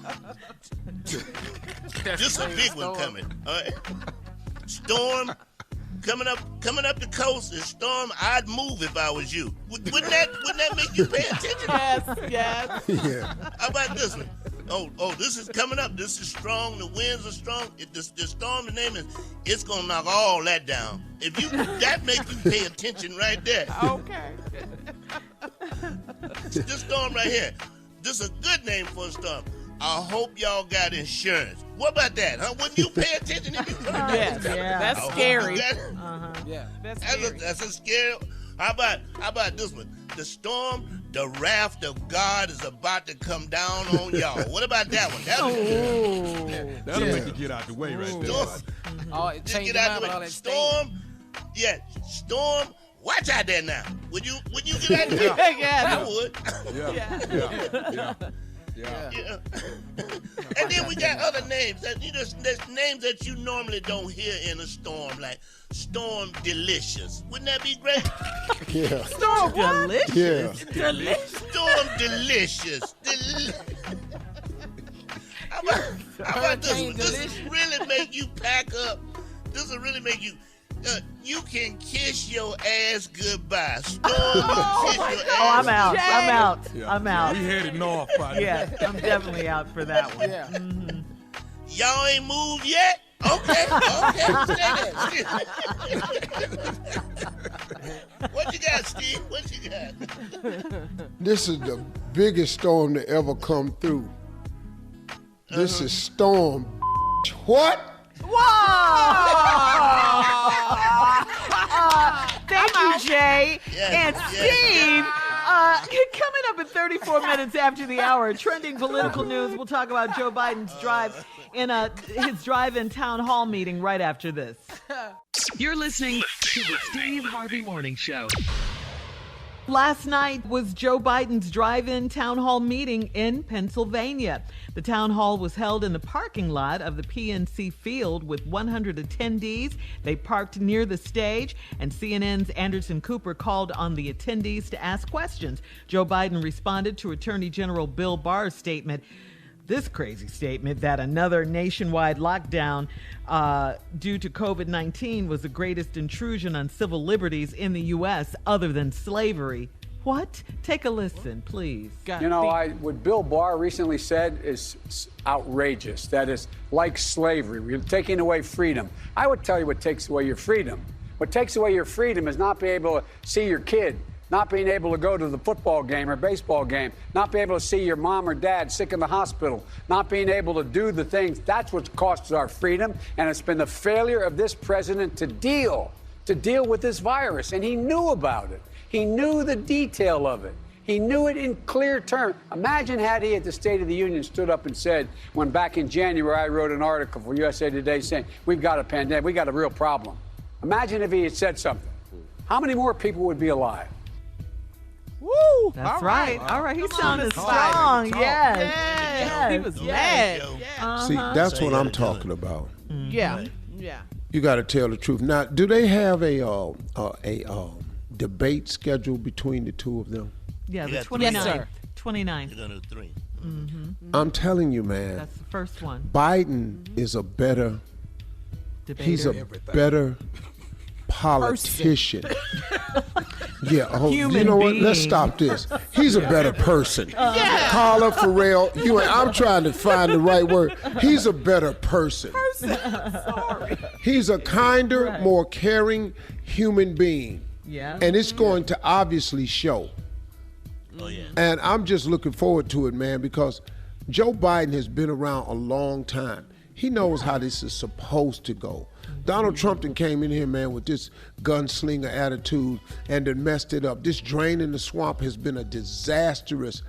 this a big one coming. All right? Storm coming up the coast is storm. I'd move if I was you. Wouldn't that make you pay attention? Yes. Yeah. How about this one? Oh, this is coming up. This is strong. The winds are strong. The storm, the name is, it's gonna knock all that down. That makes you pay attention right there. Okay. This storm right here. This is a good name for a storm. I hope y'all got insurance. What about that? Huh? Wouldn't you pay attention if you Yes. Yeah. That's scary. Yeah. That's scary. That's a scary. How about this one? The storm, the wrath of God is about to come down on y'all. What about that one? That'll make you get out the way right there. Oh, Just change get your out mind the with all way. that Storm, storm. Watch out there now. Would you get out the way? Yeah. I would. Yeah. And then we got other names. There's names that you normally don't hear in a storm, like Storm Delicious. Wouldn't that be great? Yeah. Storm delicious. Yeah. Delicious. Storm Delicious. How about this one? This will really make you pack up. This will really make you. You can kiss your ass goodbye. Storm, you kiss your ass. Oh, I'm out. Jay. I'm out. Yeah. I'm out. We headed north by now. Yeah, I'm definitely out for that one. Yeah. Mhm. Y'all ain't moved yet? Okay. Stay there. What you got, Steve? What you got? This is the biggest storm to ever come through. This is storm. What? Thank you, Jay. Yes, And yes. Steve, coming up at 34 minutes after the hour, trending political news. We'll talk about Joe Biden's drive in his drive-in town hall meeting right after this. You're listening to the Steve Harvey Morning Show. Last night was Joe Biden's drive-in town hall meeting in Pennsylvania. The town hall was held in the parking lot of the PNC Field with 100 attendees. They parked near the stage, and CNN's Anderson Cooper called on the attendees to ask questions. Joe Biden responded to Attorney General Bill Barr's statement. This crazy statement that another nationwide lockdown due to COVID-19 was the greatest intrusion on civil liberties in the U.S. other than slavery. What? Take a listen, please. You know, what Bill Barr recently said is outrageous. That is like slavery. We're taking away freedom. I would tell you what takes away your freedom. What takes away your freedom is not being able to see your kid, not being able to go to the football game or baseball game, not being able to see your mom or dad sick in the hospital, not being able to do the things. That's what costs our freedom, and it's been the failure of this president to deal with this virus, and he knew about it. He knew the detail of it. He knew it in clear terms. Imagine had he at the State of the Union stood up and said, when back in January I wrote an article for USA Today saying, we've got a pandemic, we got a real problem. Imagine if he had said something. How many more people would be alive? Woo! That's right. All right. He sounded strong. Yes. He was mad. See, that's what I'm talking about. Yeah. You got to tell the truth. Now, do they have a debate scheduled between the two of them? Yeah, the 29th. Yes, sir. 29th. You're going to do 3. I'm telling you, man. That's the first one. Biden is a better Debater. He's a better politician. Yeah, you know what? Let's stop this. He's a better person. Carla, Pharrell, I'm trying to find the right word. He's a better person. Sorry. He's a kinder, more caring human being. Yeah. And it's going to obviously show. Oh, yeah. And I'm just looking forward to it, man, because Joe Biden has been around a long time. He knows how this is supposed to go. Donald Trump then came in here, man, with this gunslinger attitude and then messed it up. This drain in the swamp has been a disastrous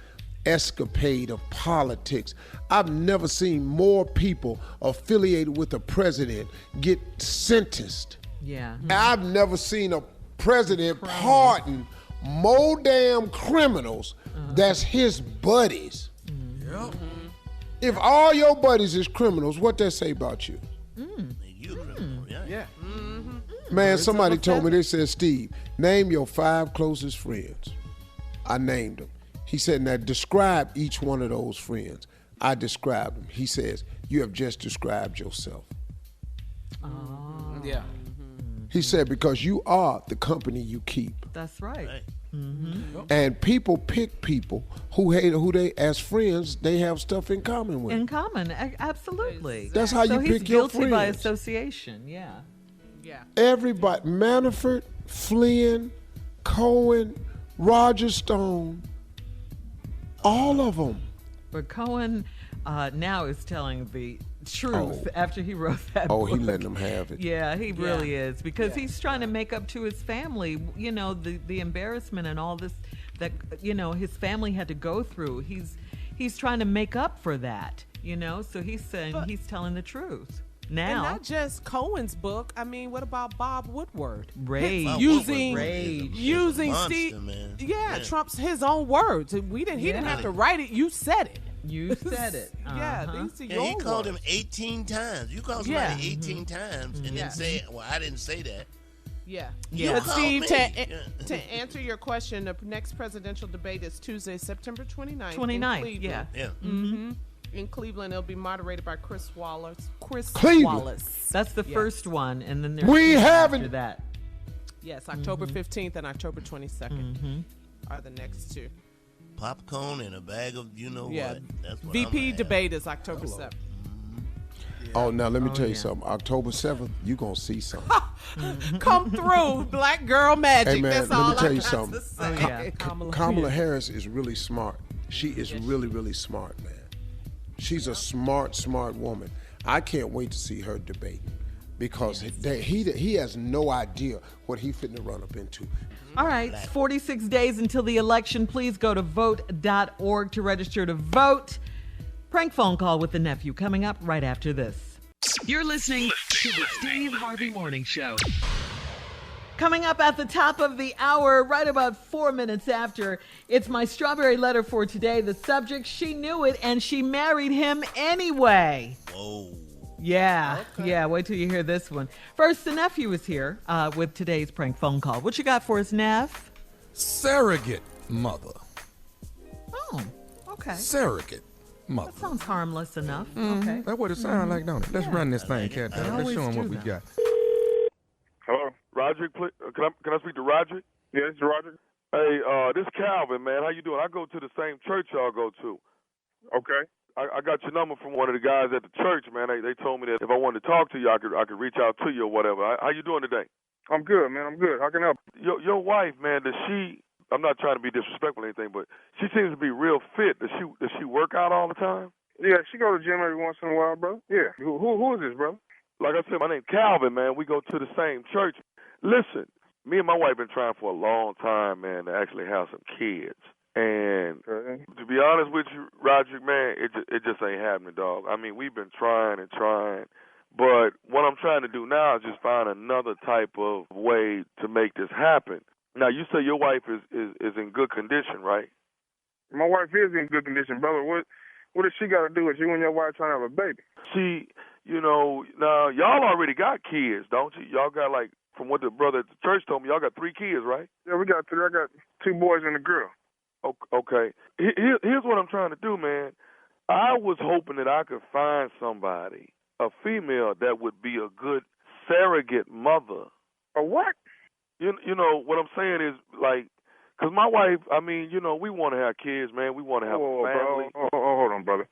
escapade of politics. I've never seen more people affiliated with a president get sentenced. Yeah. I've never seen a president pardon more damn criminals that's his buddies. Yep. If all your buddies is criminals, what that say about you? You criminal, yeah. Man, somebody told me, they said, Steve, name your 5 closest friends. I named them. He said, now describe each one of those friends. I described them. He says, you have just described yourself. Yeah. He said, because you are the company you keep. That's right. And people pick people who they, as friends, they have stuff in common with. In common, absolutely. That's how you pick your friends. He's guilty by association, yeah. Everybody, Manafort, Flynn, Cohen, Roger Stone, all of them. But Cohen now is telling the truth after he wrote that book. He letting them have it. Yeah, he really is, because he's trying to make up to his family, the embarrassment and all this that, his family had to go through. He's trying to make up for that, so he's saying he's telling the truth. Now, and not just Cohen's book. I mean, what about Bob Woodward? Rage. Using Monster, Steve. man. Yeah, Trump's his own words. He didn't have to write it. You said it. You said it. Yeah, these are your He called words. him 18 times. You called somebody 18 times and then say, well, I didn't say that. Yeah. You But called Steve, me. to answer your question, the next presidential debate is Tuesday, September 29th. 29th, yeah. In Cleveland, it'll be moderated by Chris Wallace. Cleveland. That's the first one, and then there's We two haven't- after that. Yes, October 15th and October 22nd are the next two. Popcorn and a bag of what. That's what VP I'm debate is October 7th. Oh, now let me tell you something. October 7th, you going to see something. Come through, black girl magic. Hey, man, That's let all me tell I you got something. to say. Kamala Harris is really smart. She is really, really smart, man. She's a smart woman. I can't wait to see her debate because he has no idea what he finna run up into. All right, 46 days until the election. Please go to vote.org to register to vote. Prank phone call with the nephew coming up right after this. You're listening to the Steve Harvey Morning Show. Coming up at the top of the hour, right about 4 minutes after, it's my strawberry letter for today. The subject, she knew it and she married him anyway. Whoa. Yeah, Okay. yeah, wait till you hear this one. First, the nephew is here with today's prank phone call. What you got for us, Neff? Surrogate mother. Oh, okay. Surrogate mother. That sounds harmless enough. Mm-hmm. Okay. That's what it sounds like, don't it? Let's run this thing, cat. Let's show him what we got. Hello, Roderick. Can I speak to Roderick? Yeah, it's Roderick. Hey, this is Calvin, man. How you doing? I go to the same church y'all go to. Okay. I got your number from one of the guys at the church, man. They told me that if I wanted to talk to you, I could reach out to you or whatever. How you doing today? I'm good, man. I'm good. How can I help? Your wife, man. Does she? I'm not trying to be disrespectful or anything, but she seems to be real fit. Does she work out all the time? Yeah, she go to the gym every once in a while, bro. Yeah. Who is this, bro? Like I said, my name's Calvin, man. We go to the same church. Listen, me and my wife been trying for a long time, man, to actually have some kids. And to be honest with you, Roger, man, it just ain't happening, dog. I mean, we've been trying and trying. But what I'm trying to do now is just find another type of way to make this happen. Now, you say your wife is in good condition, right? My wife is in good condition, brother. What does she got to do with you and your wife trying to have a baby? She, now, y'all already got kids, don't you? Y'all got, like, from what the brother at the church told me, y'all got 3 kids, right? Yeah, we got 3. I got 2 boys and a girl. Okay. Here's what I'm trying to do, man. I was hoping that I could find somebody, a female, that would be a good surrogate mother. A what? You know, what I'm saying is, like, because my wife, I mean, we want to have kids, man. We want to have a family. Hold on, brother.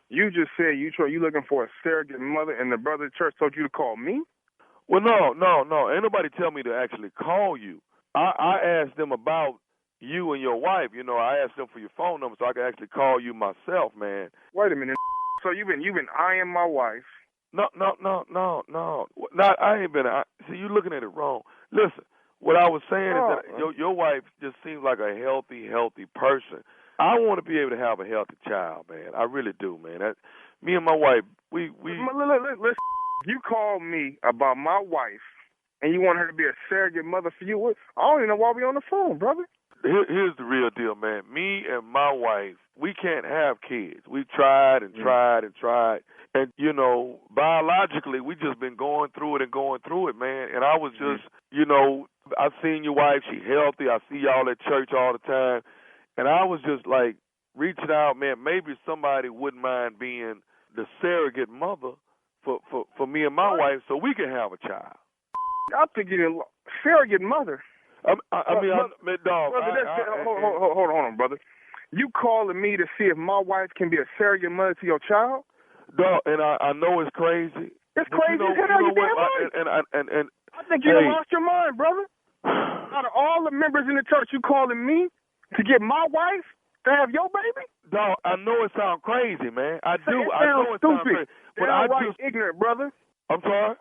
You just said you looking for a surrogate mother, and the brother at church told you to call me? Well, no. Ain't nobody tell me to actually call you. I asked them about you and your wife. I asked them for your phone number so I could actually call you myself, man. Wait a minute. So you've been eyeing my wife? No. I ain't been. See, you looking at it wrong. Listen, what I was saying is that your wife just seems like a healthy person. I want to be able to have a healthy child, man. I really do, man. Me and my wife, we. Listen, you called me about my wife, and you want her to be a surrogate mother for you. I don't even know why we on the phone, brother. Here's the real deal, man. Me and my wife, we can't have kids. We've tried and tried and tried. And, biologically, we just been going through it, man. And I was just, I've seen your wife. She's healthy. I see y'all at church all the time. And I was just, like, reaching out, man. Maybe somebody wouldn't mind being the surrogate mother for me and my wife so we can have a child. I'm thinking surrogate mother. Hold on, brother. You calling me to see if my wife can be a surrogate mother to your child? Dog, and I know it's crazy. It's crazy as hell. You damn right. And I think you done lost your mind, brother. Out of all the members in the church, you calling me to get my wife to have your baby? Dog, I know it sounds crazy, man. I do. I know it sounds crazy. But I just ignorant, brother. I'm sorry?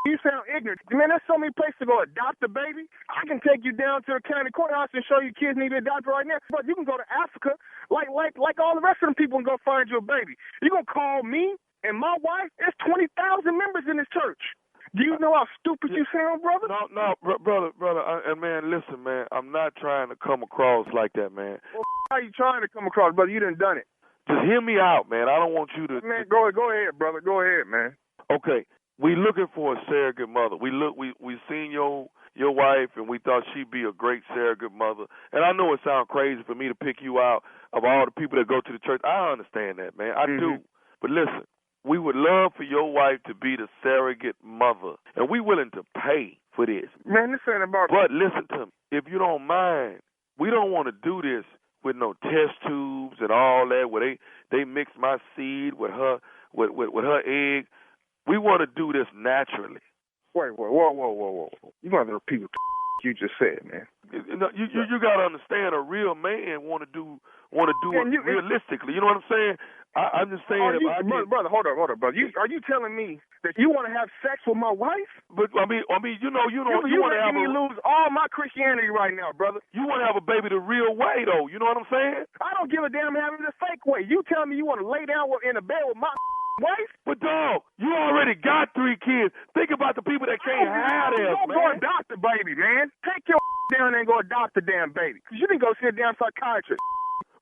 You sound ignorant. Man, there's so many places to go adopt a baby. I can take you down to the county courthouse and show you kids need to be adopted right now. But you can go to Africa like all the rest of them people and go find you a baby. You going to call me and my wife? There's 20,000 members in this church. Do you know how stupid you sound, brother? No, brother. And, man, listen, man. I'm not trying to come across like that, man. Well, how you trying to come across, brother? You done it. Just hear me out, man. I don't want you to... Man, go ahead, brother. Go ahead, man. Okay. We looking for a surrogate mother. We seen your wife, and we thought she'd be a great surrogate mother. And I know it sounds crazy for me to pick you out of all the people that go to the church. I understand that, man. I do. But listen, we would love for your wife to be the surrogate mother, and we willing to pay for this. Man, this ain't about... But listen to me. If you don't mind, we don't want to do this with no test tubes and all that, where they mix my seed with her egg. We want to do this naturally. Whoa. You got to repeat what you just said, man. You got to understand, a real man want to do it realistically. You know what I'm saying? I'm just saying. Brother, hold on, brother. Are you telling me that you want to have sex with my wife? But I mean, you want to have me lose all my Christianity right now, brother. You want to have a baby the real way, though. You know what I'm saying? I don't give a damn having the fake way. You telling me you want to lay down in a bed with my wife? But dog, you already got 3 kids. Think about the people that can't have them, Don't go adopt a baby, man. Take your down there and go adopt a damn baby. Because you didn't go see a damn psychiatrist.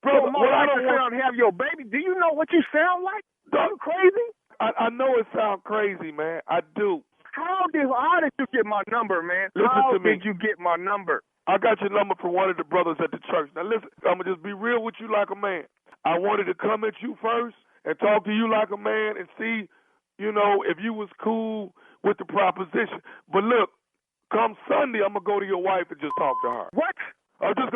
Brother, what I don't want to have your baby. Do you know what you sound like? Are you crazy? I know it sounds crazy, man. I do. How did you get my number, man? Listen to me. How did you get my number? I got your number from one of the brothers at the church. Now listen, I'm going to just be real with you like a man. I wanted to come at you first and talk to you like a man and see, you know, if you was cool with the proposition. But look, come Sunday, I'm going to go to your wife and just talk to her. What? I'm just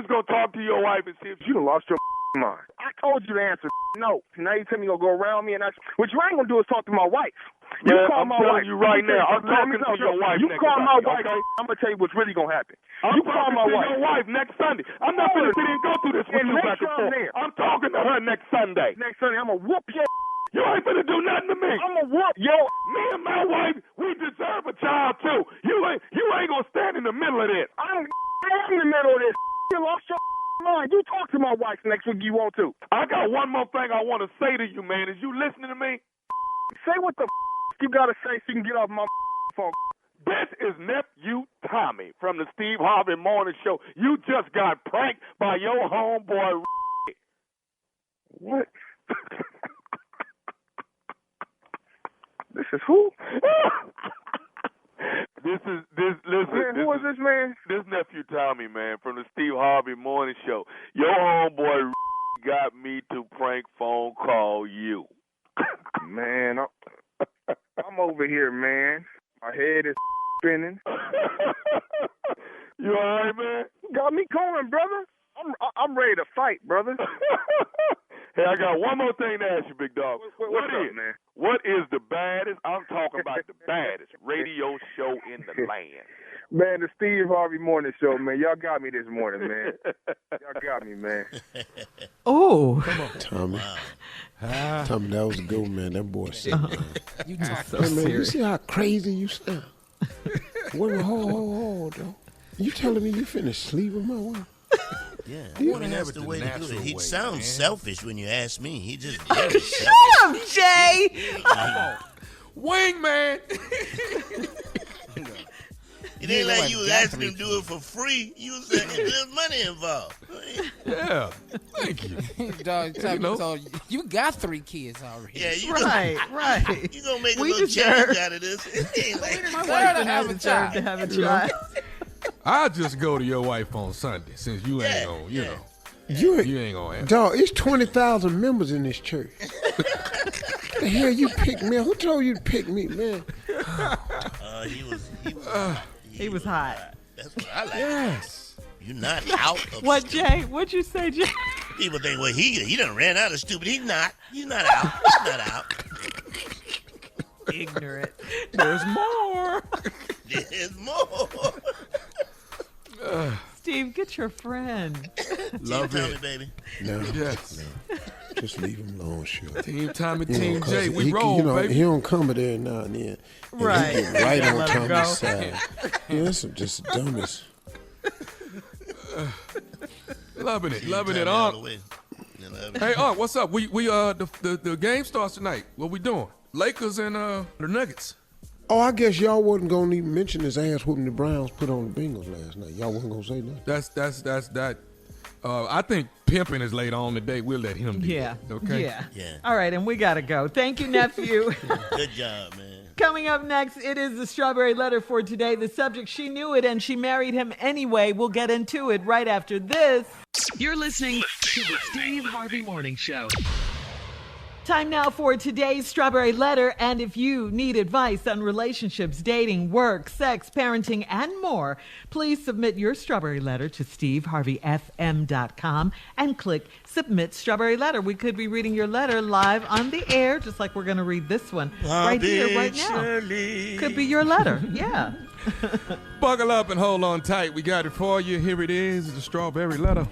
gonna talk to your wife and see if you done lost your mind. I told you the answer. No. Now you tell me you're going to go around me and what you ain't going to do is talk to my wife. You call my wife. You right now. I'm talking to your wife. You call my wife. Okay? I'm going to tell you what's really going to happen. You call my wife. Your wife next Sunday. I'm not going to sit here and go through this with you back and forth. I'm talking to her next Sunday. Next Sunday, I'm going to whoop your You ain't finna do nothing to me. I'm going to whoop yo. Me and my wife, we deserve a child too. You ain't going to stand in the middle of this. I'm in the middle of this. You lost your mind. You talk to my wife next week you want to. I got one more thing I want to say to you, man. Is you listening to me? Say what the you got to say so you can get off my phone. This is nephew Tommy from the Steve Harvey Morning Show. You just got pranked by your homeboy. What? This is who? Listen. Man, who is this man? This nephew Tommy, man, from the Steve Harvey Morning Show. Your homeboy got me to prank phone call you. Man, I'm over here, man. My head is spinning. You all right, man? Got me going, brother. I'm ready to fight, brother. Hey, I got one more thing to ask you, big dog. What's up, man? What is the baddest, I'm talking about the baddest radio show in the land? Man, the Steve Harvey Morning Show, man. Y'all got me this morning, man. Y'all got me, man. Oh. Come on, Tommy. Wow. Tommy, that was good, man. That boy said, man. You talk so man, serious. You see how crazy you sound? Wait a hold, though. You telling me you finna sleep with my wife? Yeah, I mean, that's the way to do it. He sounds selfish when you ask me. He just very Shut up, Jay. Wingman. It ain't like you was asking him to do it for free. You was saying there's money involved. Yeah, thank you. Dog, so you got 3 kids already. Yeah, you right. You gonna make a little change out of this? It ain't like My wife to have a child. To have a child. I'll just go to your wife on Sunday since you ain't gonna, you know. You ain't gonna ask. Dog, it's 20,000 members in this church. The hell you picked me? Who told you to pick me, man? He was hot. That's what I like. Yes. You're not out of What, Jay? What'd you say, Jay? People think, well, he done ran out of stupid. He's not. He's not out. He's not out. Ignorant. There's more. There's more. Steve, get your friend. Love it, baby. No, yes. No. Just leave him alone, sure. Team Tommy, Team Jay, we roll, baby. He don't come there now and then. Right. He get right on Let him go. Tommy's side. Yeah, that's just the dumbest. Loving it, Unc. Hey, Unc, what's up? The game starts tonight. What we doing? Lakers and the Nuggets. Oh, I guess y'all wasn't gonna even mention this ass whooping the Browns put on the Bengals last night. Y'all wasn't gonna say that. That's that. I think Pimpin is later on today. We'll let him do that. Okay. Yeah. All right, and we gotta go. Thank you, nephew. Good job, man. Coming up next, it is the Strawberry Letter for today. The subject, she knew it and she married him anyway. We'll get into it right after this. You're listening to the Steve Harvey Morning Show. Time now for today's Strawberry Letter. And if you need advice on relationships, dating, work, sex, parenting, and more, please submit your Strawberry Letter to steveharveyfm.com and click Submit Strawberry Letter. We could be reading your letter live on the air, just like we're going to read this one right here, right now. Shirley. Could be your letter. Yeah. Buckle up and hold on tight. We got it for you. Here it is, the Strawberry Letter.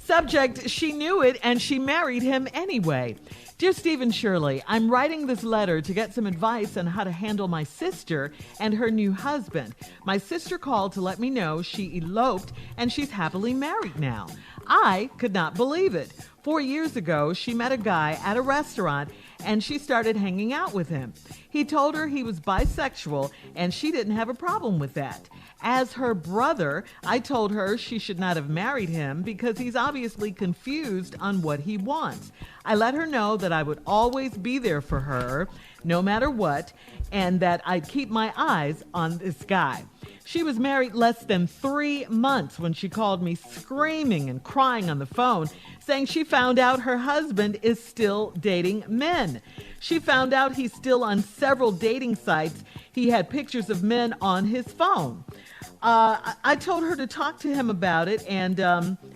Subject, she knew it and she married him anyway. Dear Steve and Shirley, I'm writing this letter to get some advice on how to handle my sister and her new husband. My sister called to let me know she eloped and she's happily married now. I could not believe it. 4 years ago, she met a guy at a restaurant and she started hanging out with him. He told her he was bisexual, and she didn't have a problem with that. As her brother, I told her she should not have married him because he's obviously confused on what he wants. I let her know that I would always be there for her, no matter what, and that I'd keep my eyes on this guy. She was married less than 3 months when she called me screaming and crying on the phone, saying she found out her husband is still dating men. She found out he's still on several dating sites. He had pictures of men on his phone. I told her to talk to him about it, and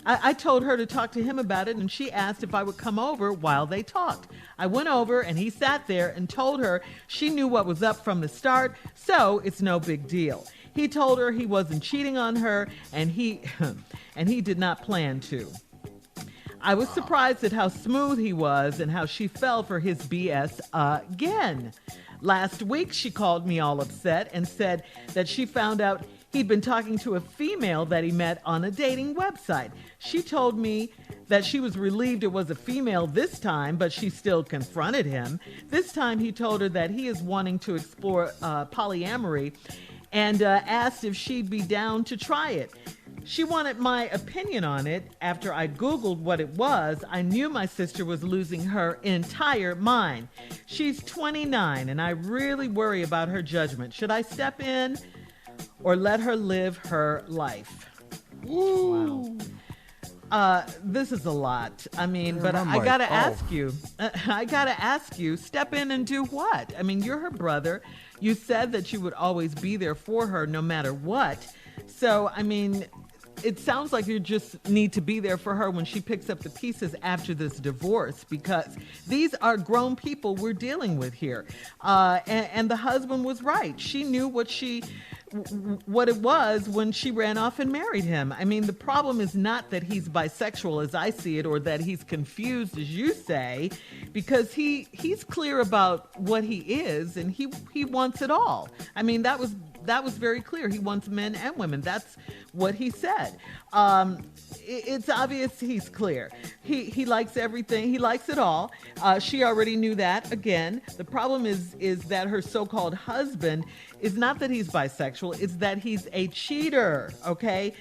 I told her to talk to him about it, and she asked if I would come over while they talked. I went over, and he sat there and told her she knew what was up from the start, so it's no big deal. He told her he wasn't cheating on her, and he did not plan to. I was surprised at how smooth he was and how she fell for his BS again. Last week, she called me all upset and said that she found out he'd been talking to a female that he met on a dating website. She told me that she was relieved it was a female this time, but she still confronted him. This time, he told her that he is wanting to explore polyamory and asked if she'd be down to try it. She wanted my opinion on it. After I Googled what it was, I knew my sister was losing her entire mind. She's 29, and I really worry about her judgment. Should I step in or let her live her life? Wow. This is a lot. I mean, but I gotta ask you, step in and do what? I mean, you're her brother. You said that you would always be there for her no matter what. So, I mean, it sounds like you just need to be there for her when she picks up the pieces after this divorce, because these are grown people we're dealing with here. And the husband was right. She knew what it was when she ran off and married him. I mean, the problem is not that he's bisexual as I see it, or that he's confused as you say, because he's clear about what he is, and he wants it all. I mean, that was very clear. He wants men and women. That's what he said. It's obvious he's clear. He likes everything. He likes it all. She already knew that. Again, the problem is that her so-called husband is not that he's bisexual. It's that he's a cheater. Okay.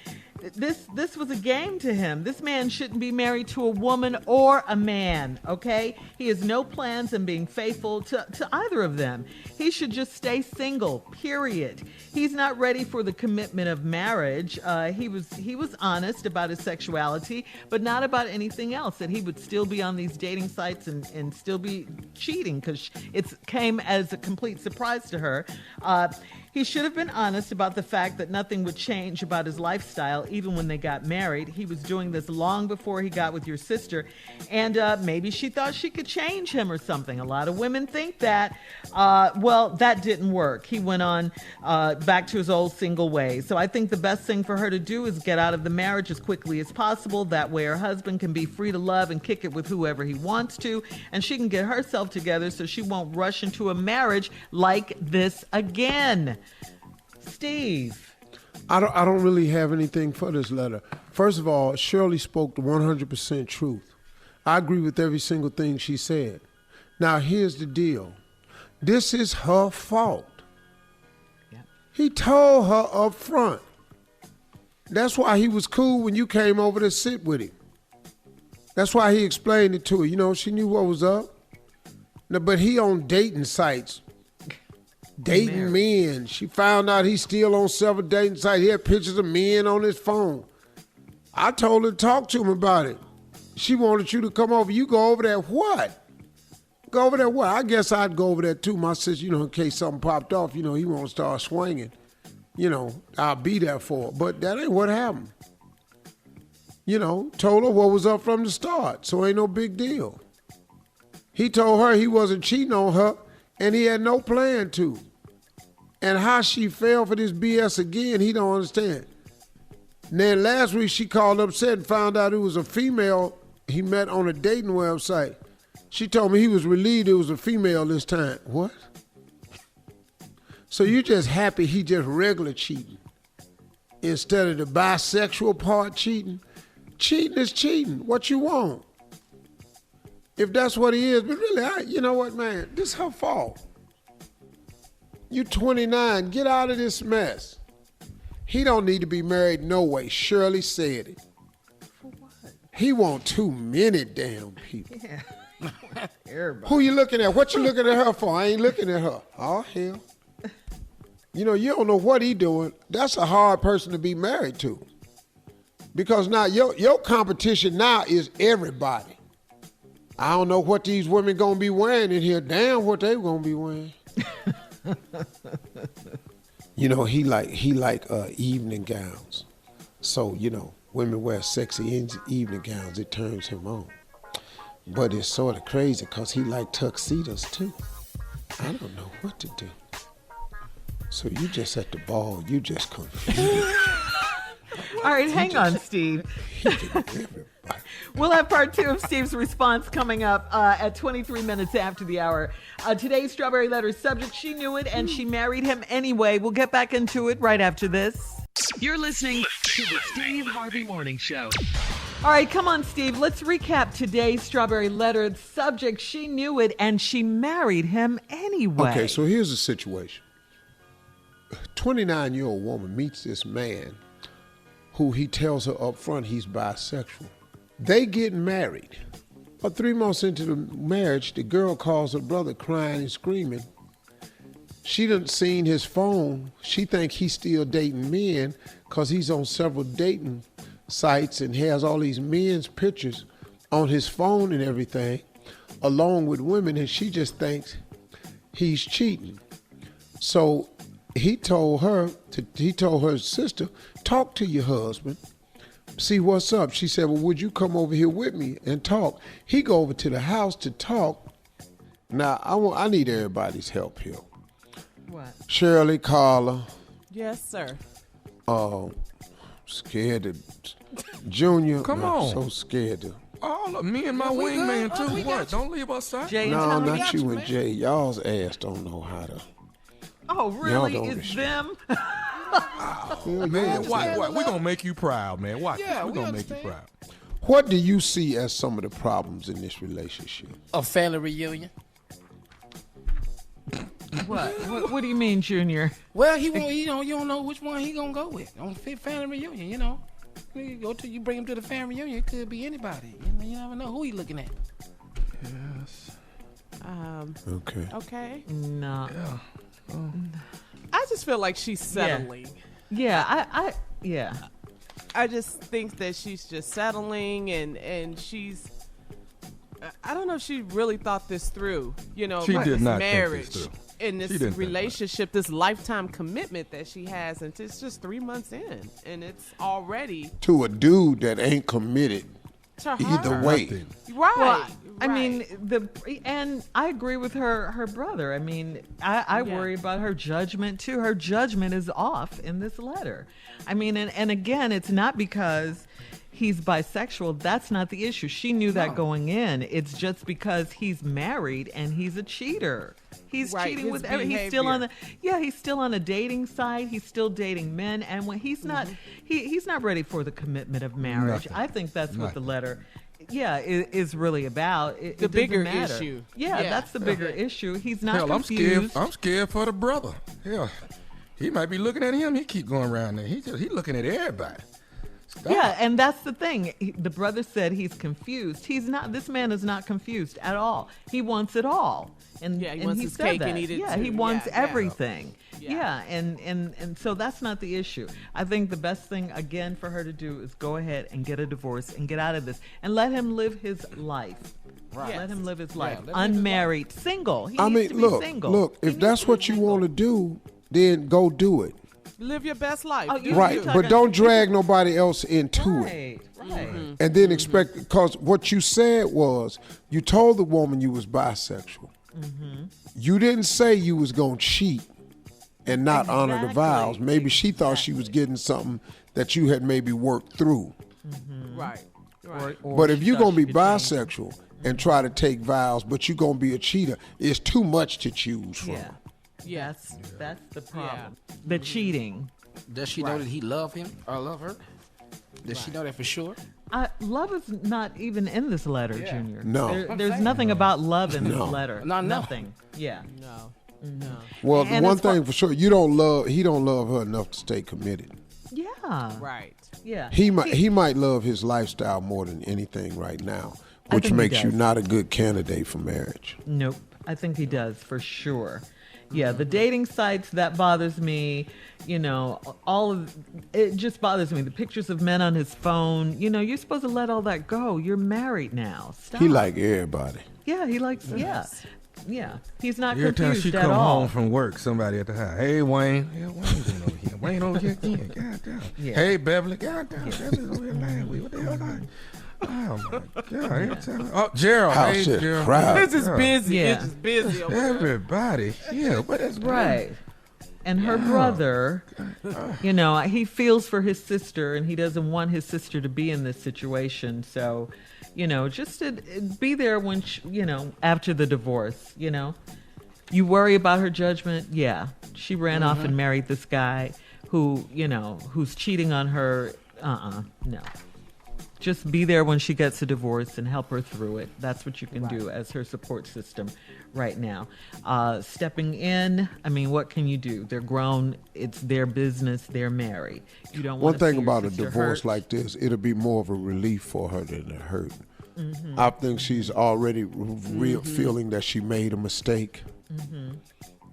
This was a game to him. This man shouldn't be married to a woman or a man, okay? He has no plans on being faithful to either of them. He should just stay single, period. He's not ready for the commitment of marriage. He was honest about his sexuality, but not about anything else, that he would still be on these dating sites and still be cheating, because it came as a complete surprise to her. He should have been honest about the fact that nothing would change about his lifestyle even when they got married. He was doing this long before he got with your sister, and maybe she thought she could change him or something. A lot of women think that. Well, that didn't work. He went on back to his old single ways. So I think the best thing for her to do is get out of the marriage as quickly as possible. That way her husband can be free to love and kick it with whoever he wants to, and she can get herself together so she won't rush into a marriage like this again. Steve. I don't really have anything for this letter. First of all, Shirley spoke the 100% truth. I agree with every single thing she said. Now, here's the deal. This is her fault. Yep. He told her up front. That's why he was cool when you came over to sit with him. That's why he explained it to her. You know, she knew what was up. No, but he on dating sites. Dating men. She found out he's still on several dating sites. He had pictures of men on his phone. I told her to talk to him about it. She wanted you to come over. You go over there, what? Go over there, what? I guess I'd go over there too. My sister, in case something popped off, he won't start swinging. I'll be there for her. But that ain't what happened. Told her what was up from the start. So ain't no big deal. He told her he wasn't cheating on her, and he had no plan to. And how she fell for this BS again, he don't understand. And then last week she called upset and found out it was a female he met on a dating website. She told me he was relieved it was a female this time. What? So you just happy he just regular cheating instead of the bisexual part cheating? Cheating is cheating. What you want? If that's what he is, but really, you know what, man? This is her fault. You 29, get out of this mess. He don't need to be married no way. Shirley said it. For what? He want too many damn people. Yeah. Everybody. Who you looking at? What you looking at her for? I ain't looking at her. Oh, hell. You know, you don't know what he doing. That's a hard person to be married to. Because now your competition now is everybody. I don't know what these women gonna be wearing in here. Damn what they gonna be wearing. You know, he like evening gowns. So, you know, women wear sexy evening gowns. It turns him on. But it's sort of crazy because he like tuxedos too. I don't know what to do. So you just at the ball, you just confused. All right, hang on, Steve. We'll have part 2 of Steve's response coming up at 23 minutes after the hour. Today's Strawberry Letter subject, she knew it and she married him anyway. We'll get back into it right after this. You're listening to the Steve Harvey Morning Show. All right, come on, Steve. Let's recap today's Strawberry Letter subject, she knew it and she married him anyway. Okay, so here's the situation. A 29-year-old woman meets this man who he tells her up front he's bisexual. They get married. About 3 months into the marriage, the girl calls her brother crying and screaming. She done seen his phone. She think he's still dating men because he's on several dating sites and has all these men's pictures on his phone and everything, along with women, and she just thinks he's cheating. So he told her sister, talk to your husband, see what's up. She said, well, would you come over here with me and talk? He go over to the house to talk. Now, I need everybody's help here. What? Shirley, Carla. Yes, sir. Scared to Junior. Come I'm on. so scared to. All of me and my wingman too. What? Don't leave us out. Jay, No, not you and Jay. Y'all's ass don't know how to. Oh, really? Y'all don't It's them? Man, what? We're going to make you proud, man. Watch. Yeah, We're we going to make you understand. proud. What do you see as some of the problems in this relationship? A family reunion. What do you mean, Junior? Well, he won't. You don't know which one he gonna go with on family reunion. You know, you bring him to the family reunion. It could be anybody. You never know who he looking at. Yes. Okay. Okay. No. Yeah. Oh. I just feel like she's settling. Yeah, I just think that she's just settling and she's I don't know if she really thought this through, you know, She about did this not think this marriage through. and She this didn't think relationship, this lifetime commitment that she has, and it's just 3 months in and it's already To a dude that ain't committed to her. either way. Right. Well, I mean, and I agree with her brother. I mean, I worry about her judgment too. Her judgment is off in this letter. I mean, and again, it's not because he's bisexual. That's not the issue. She knew that going in. It's just because he's married and he's a cheater. He's cheating with everything. He's still on he's still on a dating site. He's still dating men, and when he's not, he's not ready for the commitment of marriage. I think that's what the letter is really about. The bigger issue. Yeah, that's the bigger issue. He's not confused. I'm scared for the brother. Yeah, he might be looking at him. He keep going around there. He's looking at everybody. Stop. Yeah, and that's the thing. The brother said he's confused. He's not. This man is not confused at all. He wants it all. And he wants his cake and eat it too. He wants everything. Yeah. And so that's not the issue. I think the best thing again for her to do is go ahead and get a divorce and get out of this and let him live his life. Right. Let him live his life. Unmarried, single. He needs to be single. Look, if that's what you want to do, then go do it. Live your best life. Right, but don't drag nobody else into it. Right. And then expect, because what you said was, you told the woman you was bisexual. You didn't say you was going to cheat and not honor the vows. Maybe she thought she was getting something that you had maybe worked through. Right. But if you're going to be bisexual and try to take vows, but you're going to be a cheater, it's too much to choose from. Yes, that's the problem. The cheating. Does she know that he love him or love her? Does she know that for sure? Love is not even in this letter, Junior. No. There's nothing about love in this letter. No. Nothing. Yeah. No. Well, the one thing for sure, he don't love her enough to stay committed. Yeah. Right. Yeah. He might love his lifestyle more than anything right now, which makes you not a good candidate for marriage. Nope. I think he does for sure. Yeah, the dating sites, that bothers me. You know, it just bothers me. The pictures of men on his phone. You know, you're supposed to let all that go. You're married now. Stop. He like everybody. Yeah, he likes. Yeah. He's not Every time confused she at come all. home from work, somebody at the house. Hey, Wayne. Yeah, Wayne's in over here. Wayne over here again. God damn. Yeah. Hey, Beverly. God damn. Beverly's over here last week. What the hell? Oh my God! Oh, Gerald. House hey, shit Gerald. crowd. It's just busy. Yeah. It's just busy. Over there. Everybody. Yeah, what is Right. And her brother, you know, he feels for his sister, and he doesn't want his sister to be in this situation. So, you know, just to be there when, after the divorce, you know. You worry about her judgment? Yeah. She ran off and married this guy who, who's cheating on her. No. Just be there when she gets a divorce and help her through it. That's what you can do as her support system right now. Stepping in, I mean, what can you do? They're grown. It's their business. They're married. You don't want One to thing see your about a sister divorce hurt. like this, it'll be more of a relief for her than a hurt. I think she's already real feeling that she made a mistake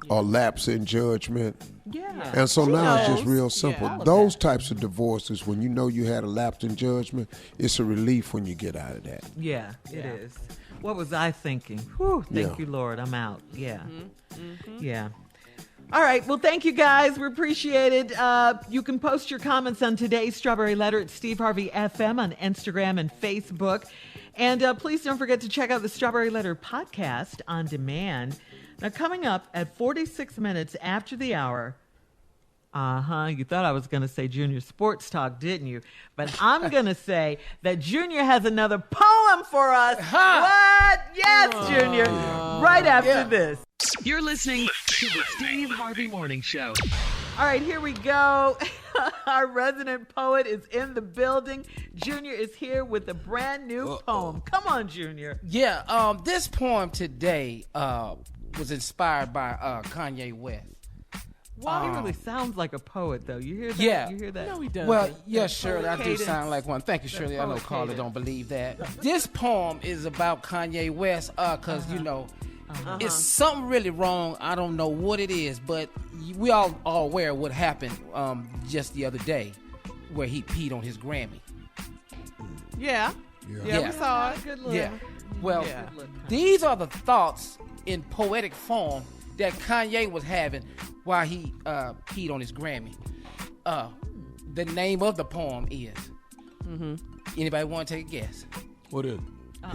or lapse in judgment. Yeah. And so She now it's knows. just real simple. Yeah. Those types of divorces, when you know you had a lapse in judgment, it's a relief when you get out of that. Yeah, it is. What was I thinking? Whew, thank Yeah. you, Lord. I'm out. Yeah. Yeah. All right. Well, thank you, guys. We appreciate it. You can post your comments on today's Strawberry Letter at Steve Harvey FM on Instagram and Facebook. And please don't forget to check out the Strawberry Letter podcast on demand. Now, coming up at 46 minutes after the hour, you thought I was going to say Junior Sports Talk, didn't you? But I'm going to say that Junior has another poem for us. What? Yes, Junior. Right after this. You're listening to the Steve Harvey Morning Show. All right, here we go. Our resident poet is in the building. Junior is here with a brand new poem. Come on, Junior. Yeah, this poem today was inspired by Kanye West. Wow, he really sounds like a poet, though. You hear that? Yeah. You hear that? No, he doesn't. Well, yeah, That Shirley, I do cadence. sound like one. Thank you, Shirley. I know poet Carla cadence. don't believe that. This poem is about Kanye West, because, it's something really wrong. I don't know what it is, but we all are aware of what happened just the other day where he peed on his Grammy. Yeah, we saw it. Good look. Yeah. Well, Yeah. these are the thoughts in poetic form that Kanye was having while he peed on his Grammy. The name of the poem is. Anybody want to take a guess? What is it?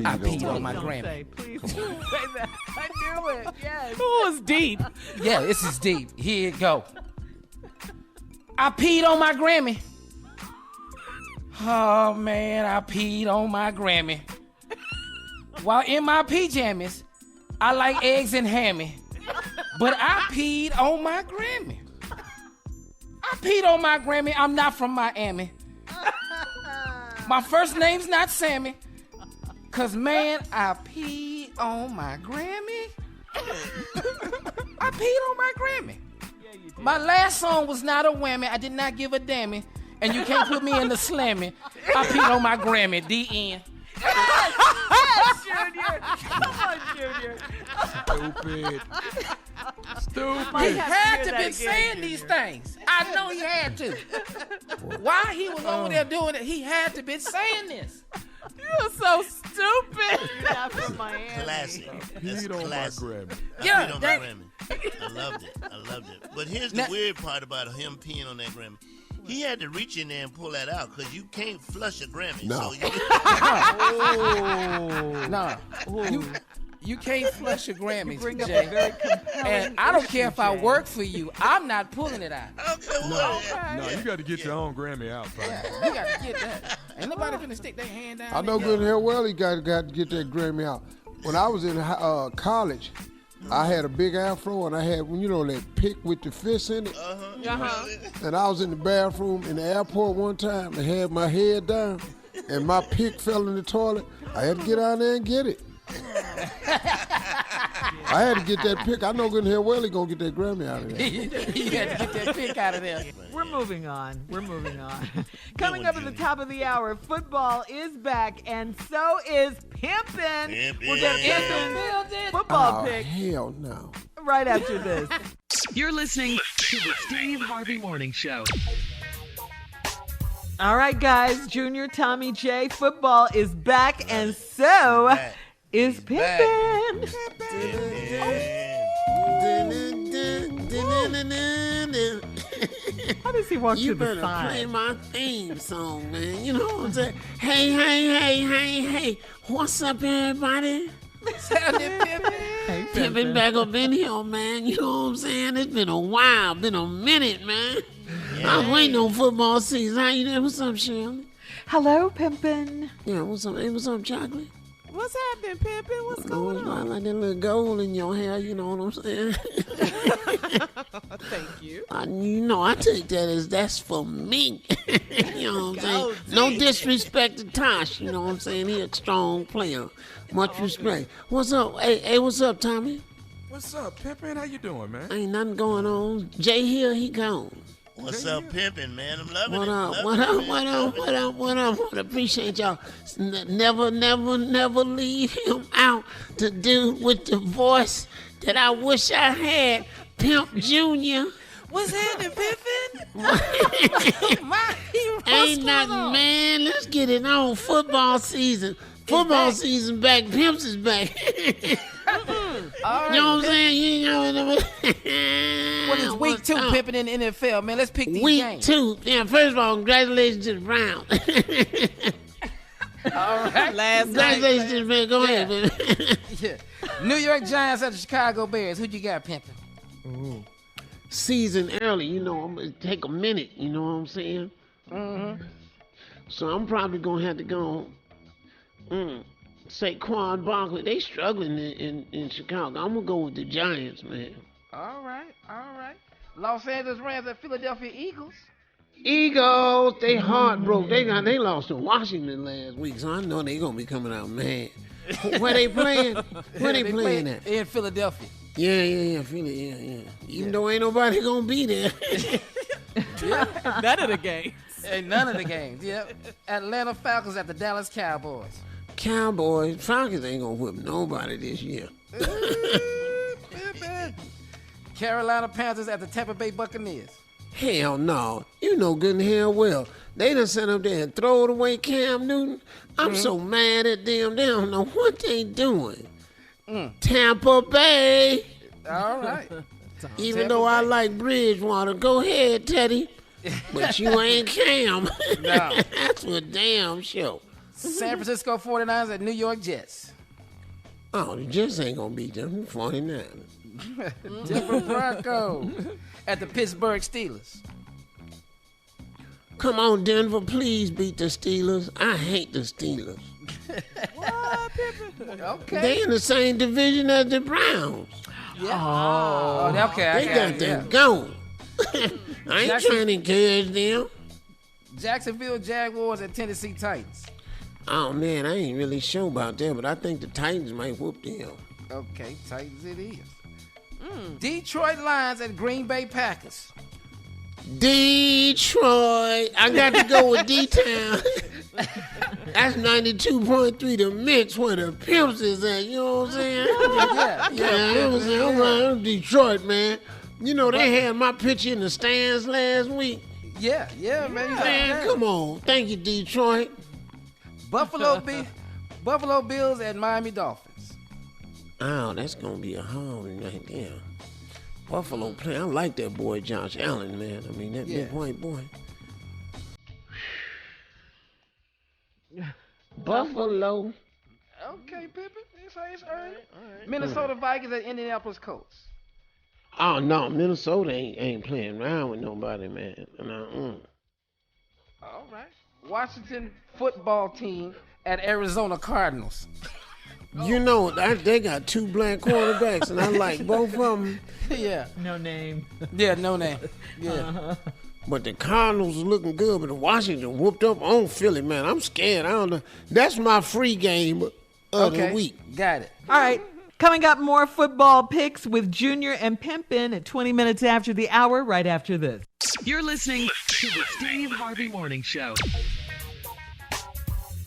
I peed on Please my don't Grammy. say. Please don't say that. I knew it. Yes. Oh, it's deep. Yeah, this is deep. Here it go. I peed on my Grammy. Oh man, I peed on my Grammy. While in my pajamas, I like eggs and hammy. But I peed on my Grammy. I peed on my Grammy. I'm not from Miami. My first name's not Sammy. Cause man, I peed on my Grammy. I peed on my Grammy. My last song was not a whammy. I did not give a dammy. And you can't put me in the slammy. I peed on my Grammy. The end. Yes, Junior. Come on, Junior. Stupid. He had to been saying these things. I know he had to. While he was over there doing it, he had to been saying this. You're so stupid. You're not from Miami. Classic. That's Peed on my classic. Grammy. Yeah, Peed on my Grammy. I loved it. But here's the weird part about him peeing on that Grammy. He had to reach in there and pull that out because you can't flush a Grammy. No. So you, You can't flush your Grammys, Bring up Jay. a very compelling And I don't care if I Jay. work for you. I'm not pulling it out. No, you got to get your own Grammy out, bro. You got to get that. Ain't nobody finna stick their hand down. I know good and hell well he got to get that Grammy out. When I was in college, I had a big afro and I had, that pick with the fists in it. And I was in the bathroom in the airport one time and had my head down and my pick fell in the toilet, I had to get out there and get it. I had to get that pick. I know good and hell well he gonna get that Grammy out of there. You had to get that pick out of there. We're moving on. Coming up at the top of the hour, football is back, and so is Pimpin'. We'll get Pimpin' football pick Hell no. right after this. You're listening to the Steve Harvey Morning Show. All right, guys, Junior Tommy J, football is back, and so is Pimpin'. How does he walk to the side? You better play my theme song, man. You know what I'm saying? Hey. What's up, everybody? Pimpin' back up in here, man. You know what I'm saying? It's been a while, been a minute, man. Yeah. I was waiting on football season. How you doing? What's up, Shirley? Hello, Pimpin'. Yeah, what's up? Hey, what's up, Chocolate? What's happening, Pimpin'? What's going on? Like that little gold in your hair, you know what I'm saying? Thank you. I take that as that's for me. You know what I'm saying? No disrespect to Tosh, you know what I'm saying? He a strong player. Much respect. What's up? Hey, what's up, Tommy? What's up, Pimpin'? How you doing, man? Ain't nothing going on. Jay here, he gone. What's up, Pimpin', man? I'm loving it. What up? Appreciate y'all. Never leave him out to do with the voice that I wish I had. Pimp Jr. What's happening, Pimpin'? Ain't nothing, man. Let's get it on. Football season. Football season back. Pimps is back. All right, you know what I'm saying? You know what I'm What is week 2 Pimpin' in the NFL, man? Let's pick these week games. 2. Yeah, first of all, congratulations to the Browns. All right. Congratulations to the Browns. Go ahead, baby. Yeah. New York Giants at the Chicago Bears. Who you got, Pimpin'? Ooh. Season early, I'm going to take a minute, you know what I'm saying? Mm-hmm. So I'm probably going to have to go Saquon Barkley. They struggling in Chicago. I'm going to go with the Giants, man. All right. Los Angeles Rams at Philadelphia Eagles. Eagles, they heartbroken. They lost to Washington last week, so I know they going to be coming out mad. Where they playing? Where they playing at? In Philadelphia. Yeah, Philly, yeah. Even though ain't nobody going to be there. None of the games. None of the games, yep. Atlanta Falcons at the Dallas Cowboys. Falcons ain't gonna whip nobody this year. Carolina Panthers at the Tampa Bay Buccaneers. Hell no. You know good and hell well. They done sent up there and throwed away Cam Newton. I'm so mad at them. They don't know what they doing. Tampa Bay. All right. Even though I like Bridgewater, go ahead, Teddy. But you ain't Cam. No. That's for damn sure. San Francisco 49ers at New York Jets. Oh, the Jets ain't gonna beat them 49ers. Denver Broncos at the Pittsburgh Steelers. Come on, Denver, please beat the Steelers. I hate the Steelers. What, Pimpin'? Okay. They in the same division as the Browns. Yeah. Oh, okay. They got them going. I ain't trying to encourage them. Jacksonville Jaguars at Tennessee Titans. Oh, man, I ain't really sure about that, but I think the Titans might whoop them. Okay, Titans it is. Detroit Lions at Green Bay Packers. Detroit. I got to go with D-Town. That's 92.3 the mix where the pimps is at, you know what I'm saying? Yeah, I'm right, Detroit, man. You know, they had my picture in the stands last week. Yeah, man. Man, come on. Thank you, Detroit. Buffalo Bills at Miami Dolphins. Oh, that's going to be a hard right there. Buffalo playing. I like that boy, Josh Allen, man. I mean, that big white boy. Buffalo. Okay, Pippin. It's early. All right. Minnesota Vikings at Indianapolis Colts. Oh, no. Minnesota ain't playing around with nobody, man. All right. Washington football team at Arizona Cardinals. You know, they got two black quarterbacks, and I like both of them. Yeah. No name. Yeah, no name. Yeah. But the Cardinals are looking good, but Washington whooped up on Philly, man. I'm scared. I don't know. That's my free game of the week. Got it. All right. Coming up, more football picks with Junior and Pimpin at 20 minutes after the hour, right after this. You're listening to the Steve Harvey Morning Show.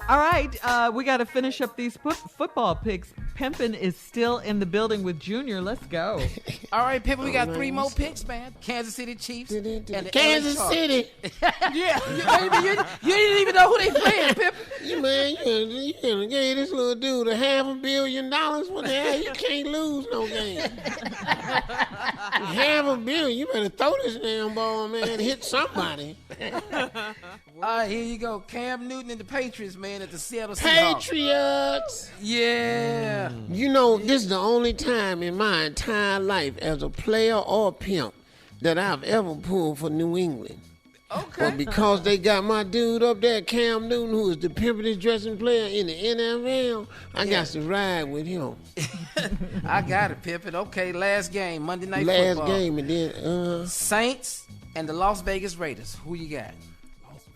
All right, we got to finish up these football picks. Pimpin is still in the building with Junior. Let's go. All right, Pimpin, we got 3 more picks, man. Kansas City Chiefs and the Kansas LA City. Yeah. You didn't even know who they playing, Pimpin. Man, you gonna give this little dude $500 million? What the hell? You can't lose no game. $500 million. You better throw this damn ball, man, and hit somebody. Here you go. Cam Newton and the Patriots, man, at the Seattle Seahawks. Patriots. Yeah. You know, this is the only time in my entire life as a player or a pimp that I've ever pulled for New England. Okay. But because they got my dude up there, Cam Newton, who is the pimpest dressing player in the NFL, I got to ride with him. I got it, Pimpin. Okay, last game, Monday Night Football. Last game, and then Saints and the Las Vegas Raiders. Who you got?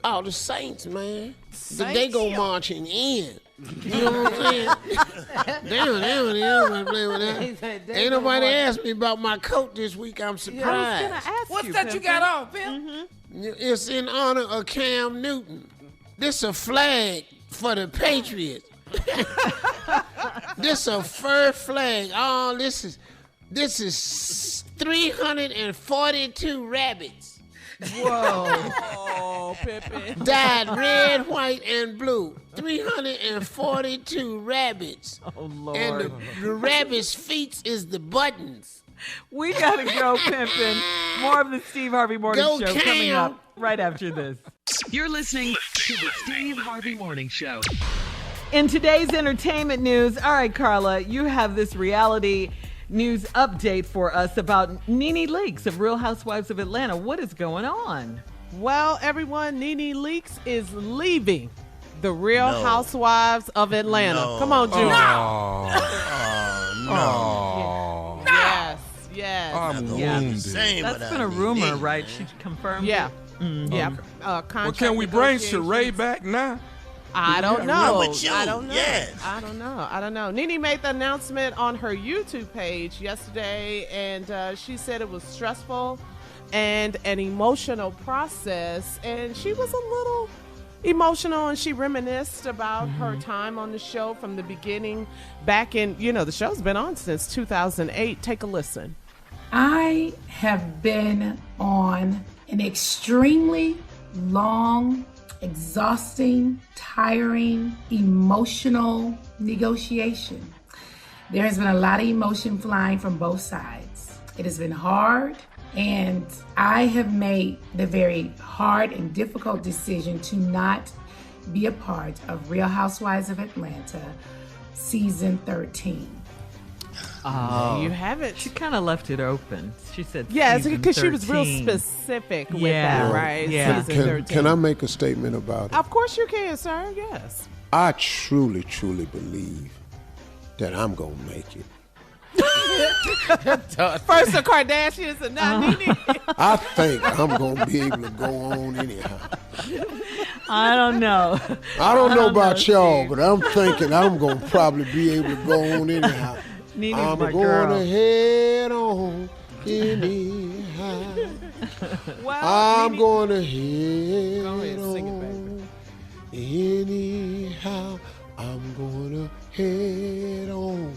Oh, the Saints, man. Saints? They go marching in. You know what I'm saying? Damn, play with that. Ain't nobody asked me about my coat this week. I'm surprised. I was going to ask What's you, that Pimpin? you got on, Pimp? It's in honor of Cam Newton. This a flag for the Patriots. This a fur flag. Oh, this is 342 rabbits. Whoa. Oh, Pimpin. Dyed red, white, and blue. 342 rabbits. Oh, Lord. And the rabbit's feet is the buttons. We got to go, Pimpin. More of the Steve Harvey Morning Go, Show Cam. coming up right after this. You're listening to the Steve Harvey Morning Show. In today's entertainment news, all right, Carla, you have this reality news update for us about NeNe Leakes of Real Housewives of Atlanta. What is going on? Well, everyone, NeNe Leakes is leaving the Real Housewives of Atlanta. No. Come on, Junior. No. Yes. I'm Yeah. wounded. That's been a rumor, right? She confirmed Yeah. it? Yeah. Well, Contract can we bring negotiations. Sheree back now? I don't I'm know. with you. I don't know. Yes. I don't know. NeNe made the announcement on her YouTube page yesterday, and she said it was stressful and an emotional process, and she was a little emotional, and she reminisced about her time on the show from the beginning back in, the show's been on since 2008. Take a listen. I have been on an extremely long, exhausting, tiring, emotional negotiation. There has been a lot of emotion flying from both sides. It has been hard, and I have made the very hard and difficult decision to not be a part of Real Housewives of Atlanta season 13. Oh, You haven't. She kind of left it open. She said, Yes, season because she was real 13. specific with Yeah. that, right? Yeah. Season 13. Can I make a statement about it? Of course you can, sir. Yes. I truly, truly believe that I'm going to make it. First the Kardashians and now NeNe. I think I'm going to be able to go on anyhow. I don't know. I don't know about y'all, but I'm thinking I'm going to probably be able to go on anyhow. NeNe's I'm my going girl. to head on anyhow. Well, I'm NeNe- going to head Go ahead, sing it, on anyhow. I'm going to head on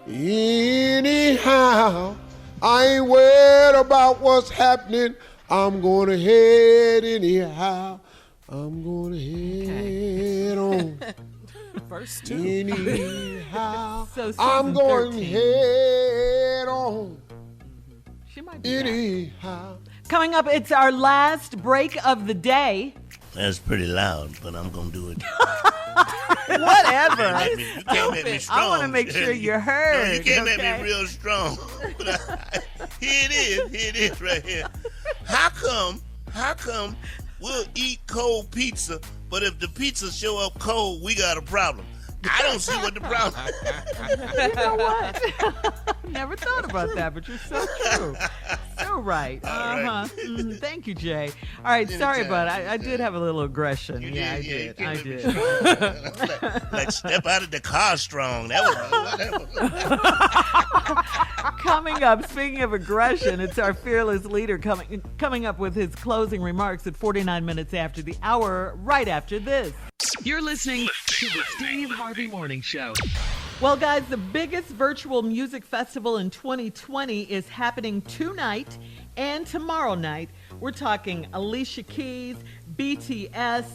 anyhow. I ain't worried about what's happening. I'm going to head anyhow. I'm going to head on First two. anyhow. So I'm season going to 13. head on She might be back. anyhow. Coming up, it's our last break of the day. That's pretty loud, but I'm going to do it. Whatever. You can't make me strong. I want to make sure you're heard. No, you can't okay? make me real strong. Here it is right here. How come we'll eat cold pizza, but if the pizza show up cold, we got a problem? I don't see what the problem is. You know what? Never thought about that, but you're so true. So right. Right. Thank you, Jay. All right, sorry about it. I did have a little aggression. Yeah, I did. I did. Like step out of the car strong. That was Coming up, speaking of aggression, it's our fearless leader coming up with his closing remarks at 49 minutes after the hour, right after this. You're listening to the Steve Harvey Morning Show. Well, guys, the biggest virtual music festival in 2020 is happening tonight and tomorrow night. We're talking Alicia Keys, BTS,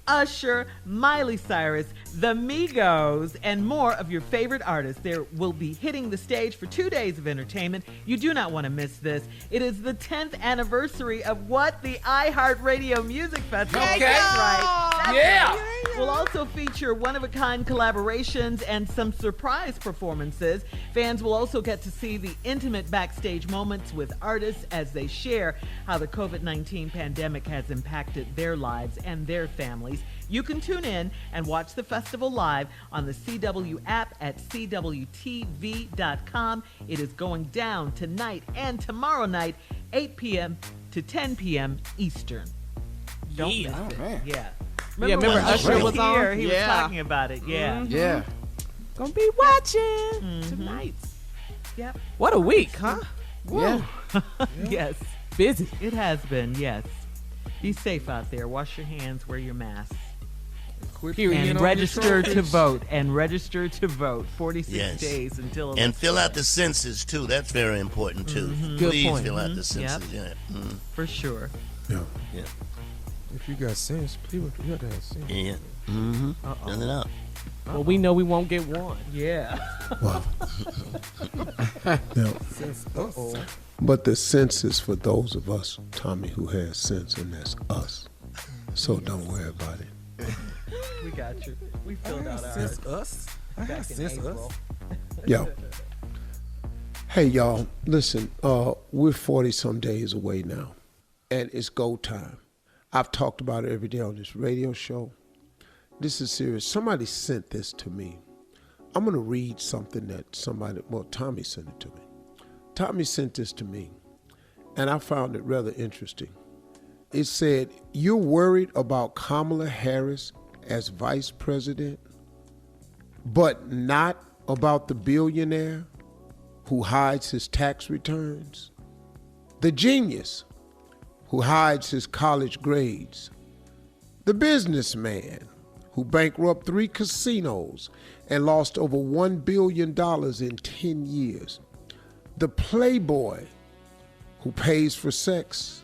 Usher, Miley Cyrus, The Migos, and more of your favorite artists. They will be hitting the stage for 2 days of entertainment. You do not want to miss this. It is the 10th anniversary of what? The iHeartRadio Music Festival. Okay. That's right. That's Yeah. right. We'll also feature one-of-a-kind collaborations and some surprise performances. Fans will also get to see the intimate backstage moments with artists as they share how the COVID-19 pandemic has impacted their lives and their families. You can tune in and watch the festival live on the CW app at CWTV.com. It is going down tonight and tomorrow night, 8 p.m. to 10 p.m. Eastern. Don't miss it. Man. Yeah. Remember when Usher was on? here, he was Yeah. talking about it. Yeah. Mhm. Yeah. Gonna be watching tonight. Yep. What a week, huh? Yeah. Yes. Busy. It has been, yes. Be safe out there. Wash your hands. Wear your mask. Quit Period. peeing And on register your to trophies. vote. And register to vote. 46 Yes. days until And election fill out day. the census, too. That's very important, too. Good Please point. fill out the Yep. census. Yeah. For sure. Yeah. Yeah. If you got sense, people, you have to have sense. Yeah. Mm-hmm. Fill it out. Well, we know we won't get one. Yeah. Wow. Yeah. But the sense is for those of us, Tommy, who has sense, and that's us. So don't worry about it. We got you. We filled out ours. Sense us. I Back have in sense April. us. Yeah. Hey, y'all, listen, we're 40-some days away now, and it's go time. I've talked about it every day on this radio show. This is serious. Somebody sent this to me. I'm going to read something that Tommy sent it to me. Tommy sent this to me, and I found it rather interesting. It said, "You're worried about Kamala Harris as vice president, but not about the billionaire who hides his tax returns, the genius who hides his college grades, the businessman who bankrupted 3 casinos and lost over $1 billion in 10 years, the playboy who pays for sex,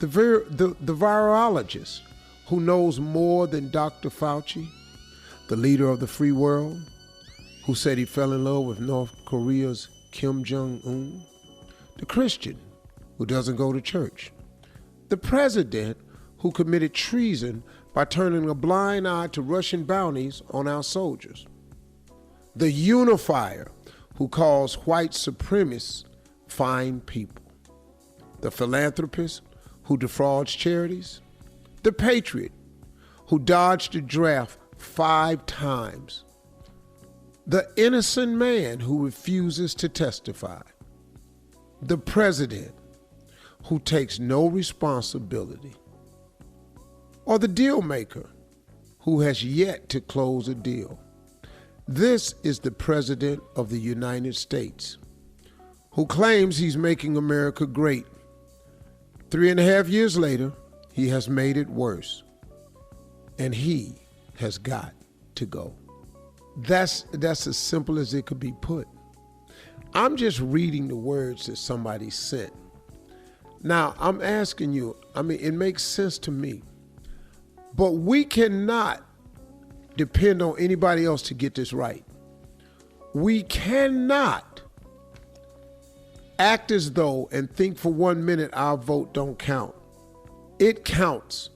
the virologist who knows more than Dr. Fauci, the leader of the free world who said he fell in love with North Korea's Kim Jong-un, the Christian who doesn't go to church, the president who committed treason by turning a blind eye to Russian bounties on our soldiers, the unifier who calls white supremacists fine people, the philanthropist who defrauds charities, the patriot who dodged the draft 5 times, the innocent man who refuses to testify, the president who takes no responsibility, or the deal maker who has yet to close a deal. This is the President of the United States, who claims he's making America great. 3.5 years later, he has made it worse, and he has got to go. That's as simple as it could be put. I'm just reading the words that somebody sent. Now, I'm asking you, it makes sense to me, but we cannot depend on anybody else to get this right. We cannot act as though and think for 1 minute our vote don't count. It counts.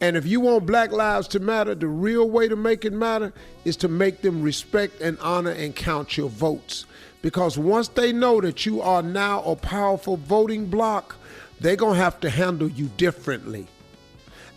And if you want Black Lives to matter, the real way to make it matter is to make them respect and honor and count your votes. Because once they know that you are now a powerful voting bloc, they're going to have to handle you differently.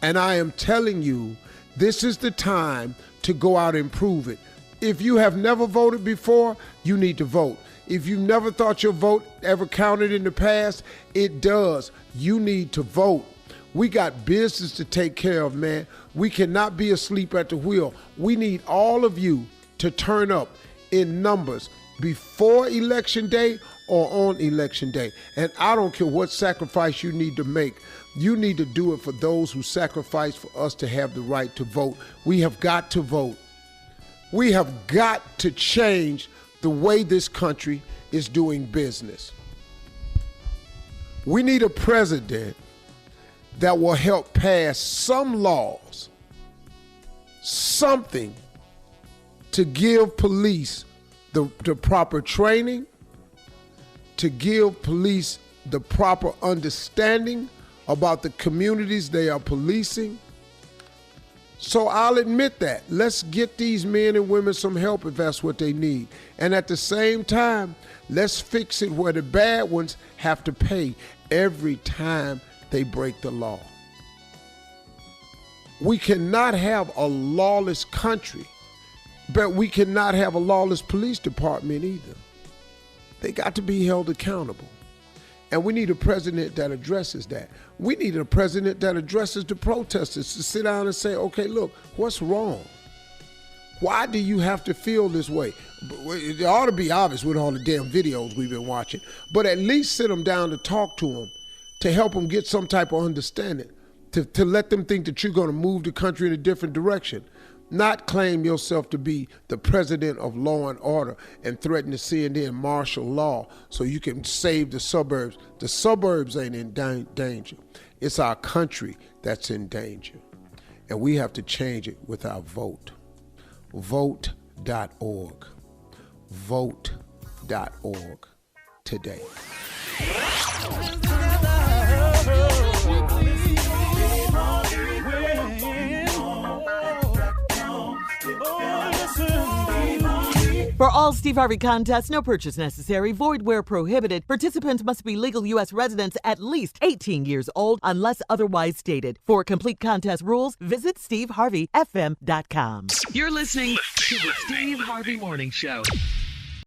And I am telling you This is the time to go out and prove it. If you have never voted before, you need to vote. If you've never thought your vote ever counted in the past, it does. You need to vote. We got business to take care of, man. We cannot be asleep at the wheel. We need all of you to turn up in numbers before Election Day or on Election Day. And I don't care what sacrifice you need to make. You need to do it for those who sacrifice for us to have the right to vote. We have got to vote. We have got to change the way this country is doing business. We need a president that will help pass some laws, something to give police the proper training, to give police the proper understanding about the communities they are policing. So I'll admit that. Let's get these men and women some help if that's what they need. And at the same time, let's fix it where the bad ones have to pay every time they break the law. We cannot have a lawless country, but we cannot have a lawless police department either. They got to be held accountable. And we need a president that addresses that. We need a president that addresses the protesters to sit down and say, okay, look, what's wrong? Why do you have to feel this way? It ought to be obvious with all the damn videos we've been watching, but at least sit them down to talk to them, to help them get some type of understanding, to let them think that you're going to move the country in a different direction. Not claim yourself to be the president of law and order and threaten to send in martial law so you can save the suburbs. The suburbs ain't in danger. It's our country that's in danger. And we have to change it with our vote. Vote.org. Vote.org today. For all Steve Harvey contests, no purchase necessary, void where prohibited. Participants must be legal U.S. residents at least 18 years old unless otherwise stated. For complete contest rules, visit SteveHarveyFM.com. You're listening to the Steve Harvey Morning Show.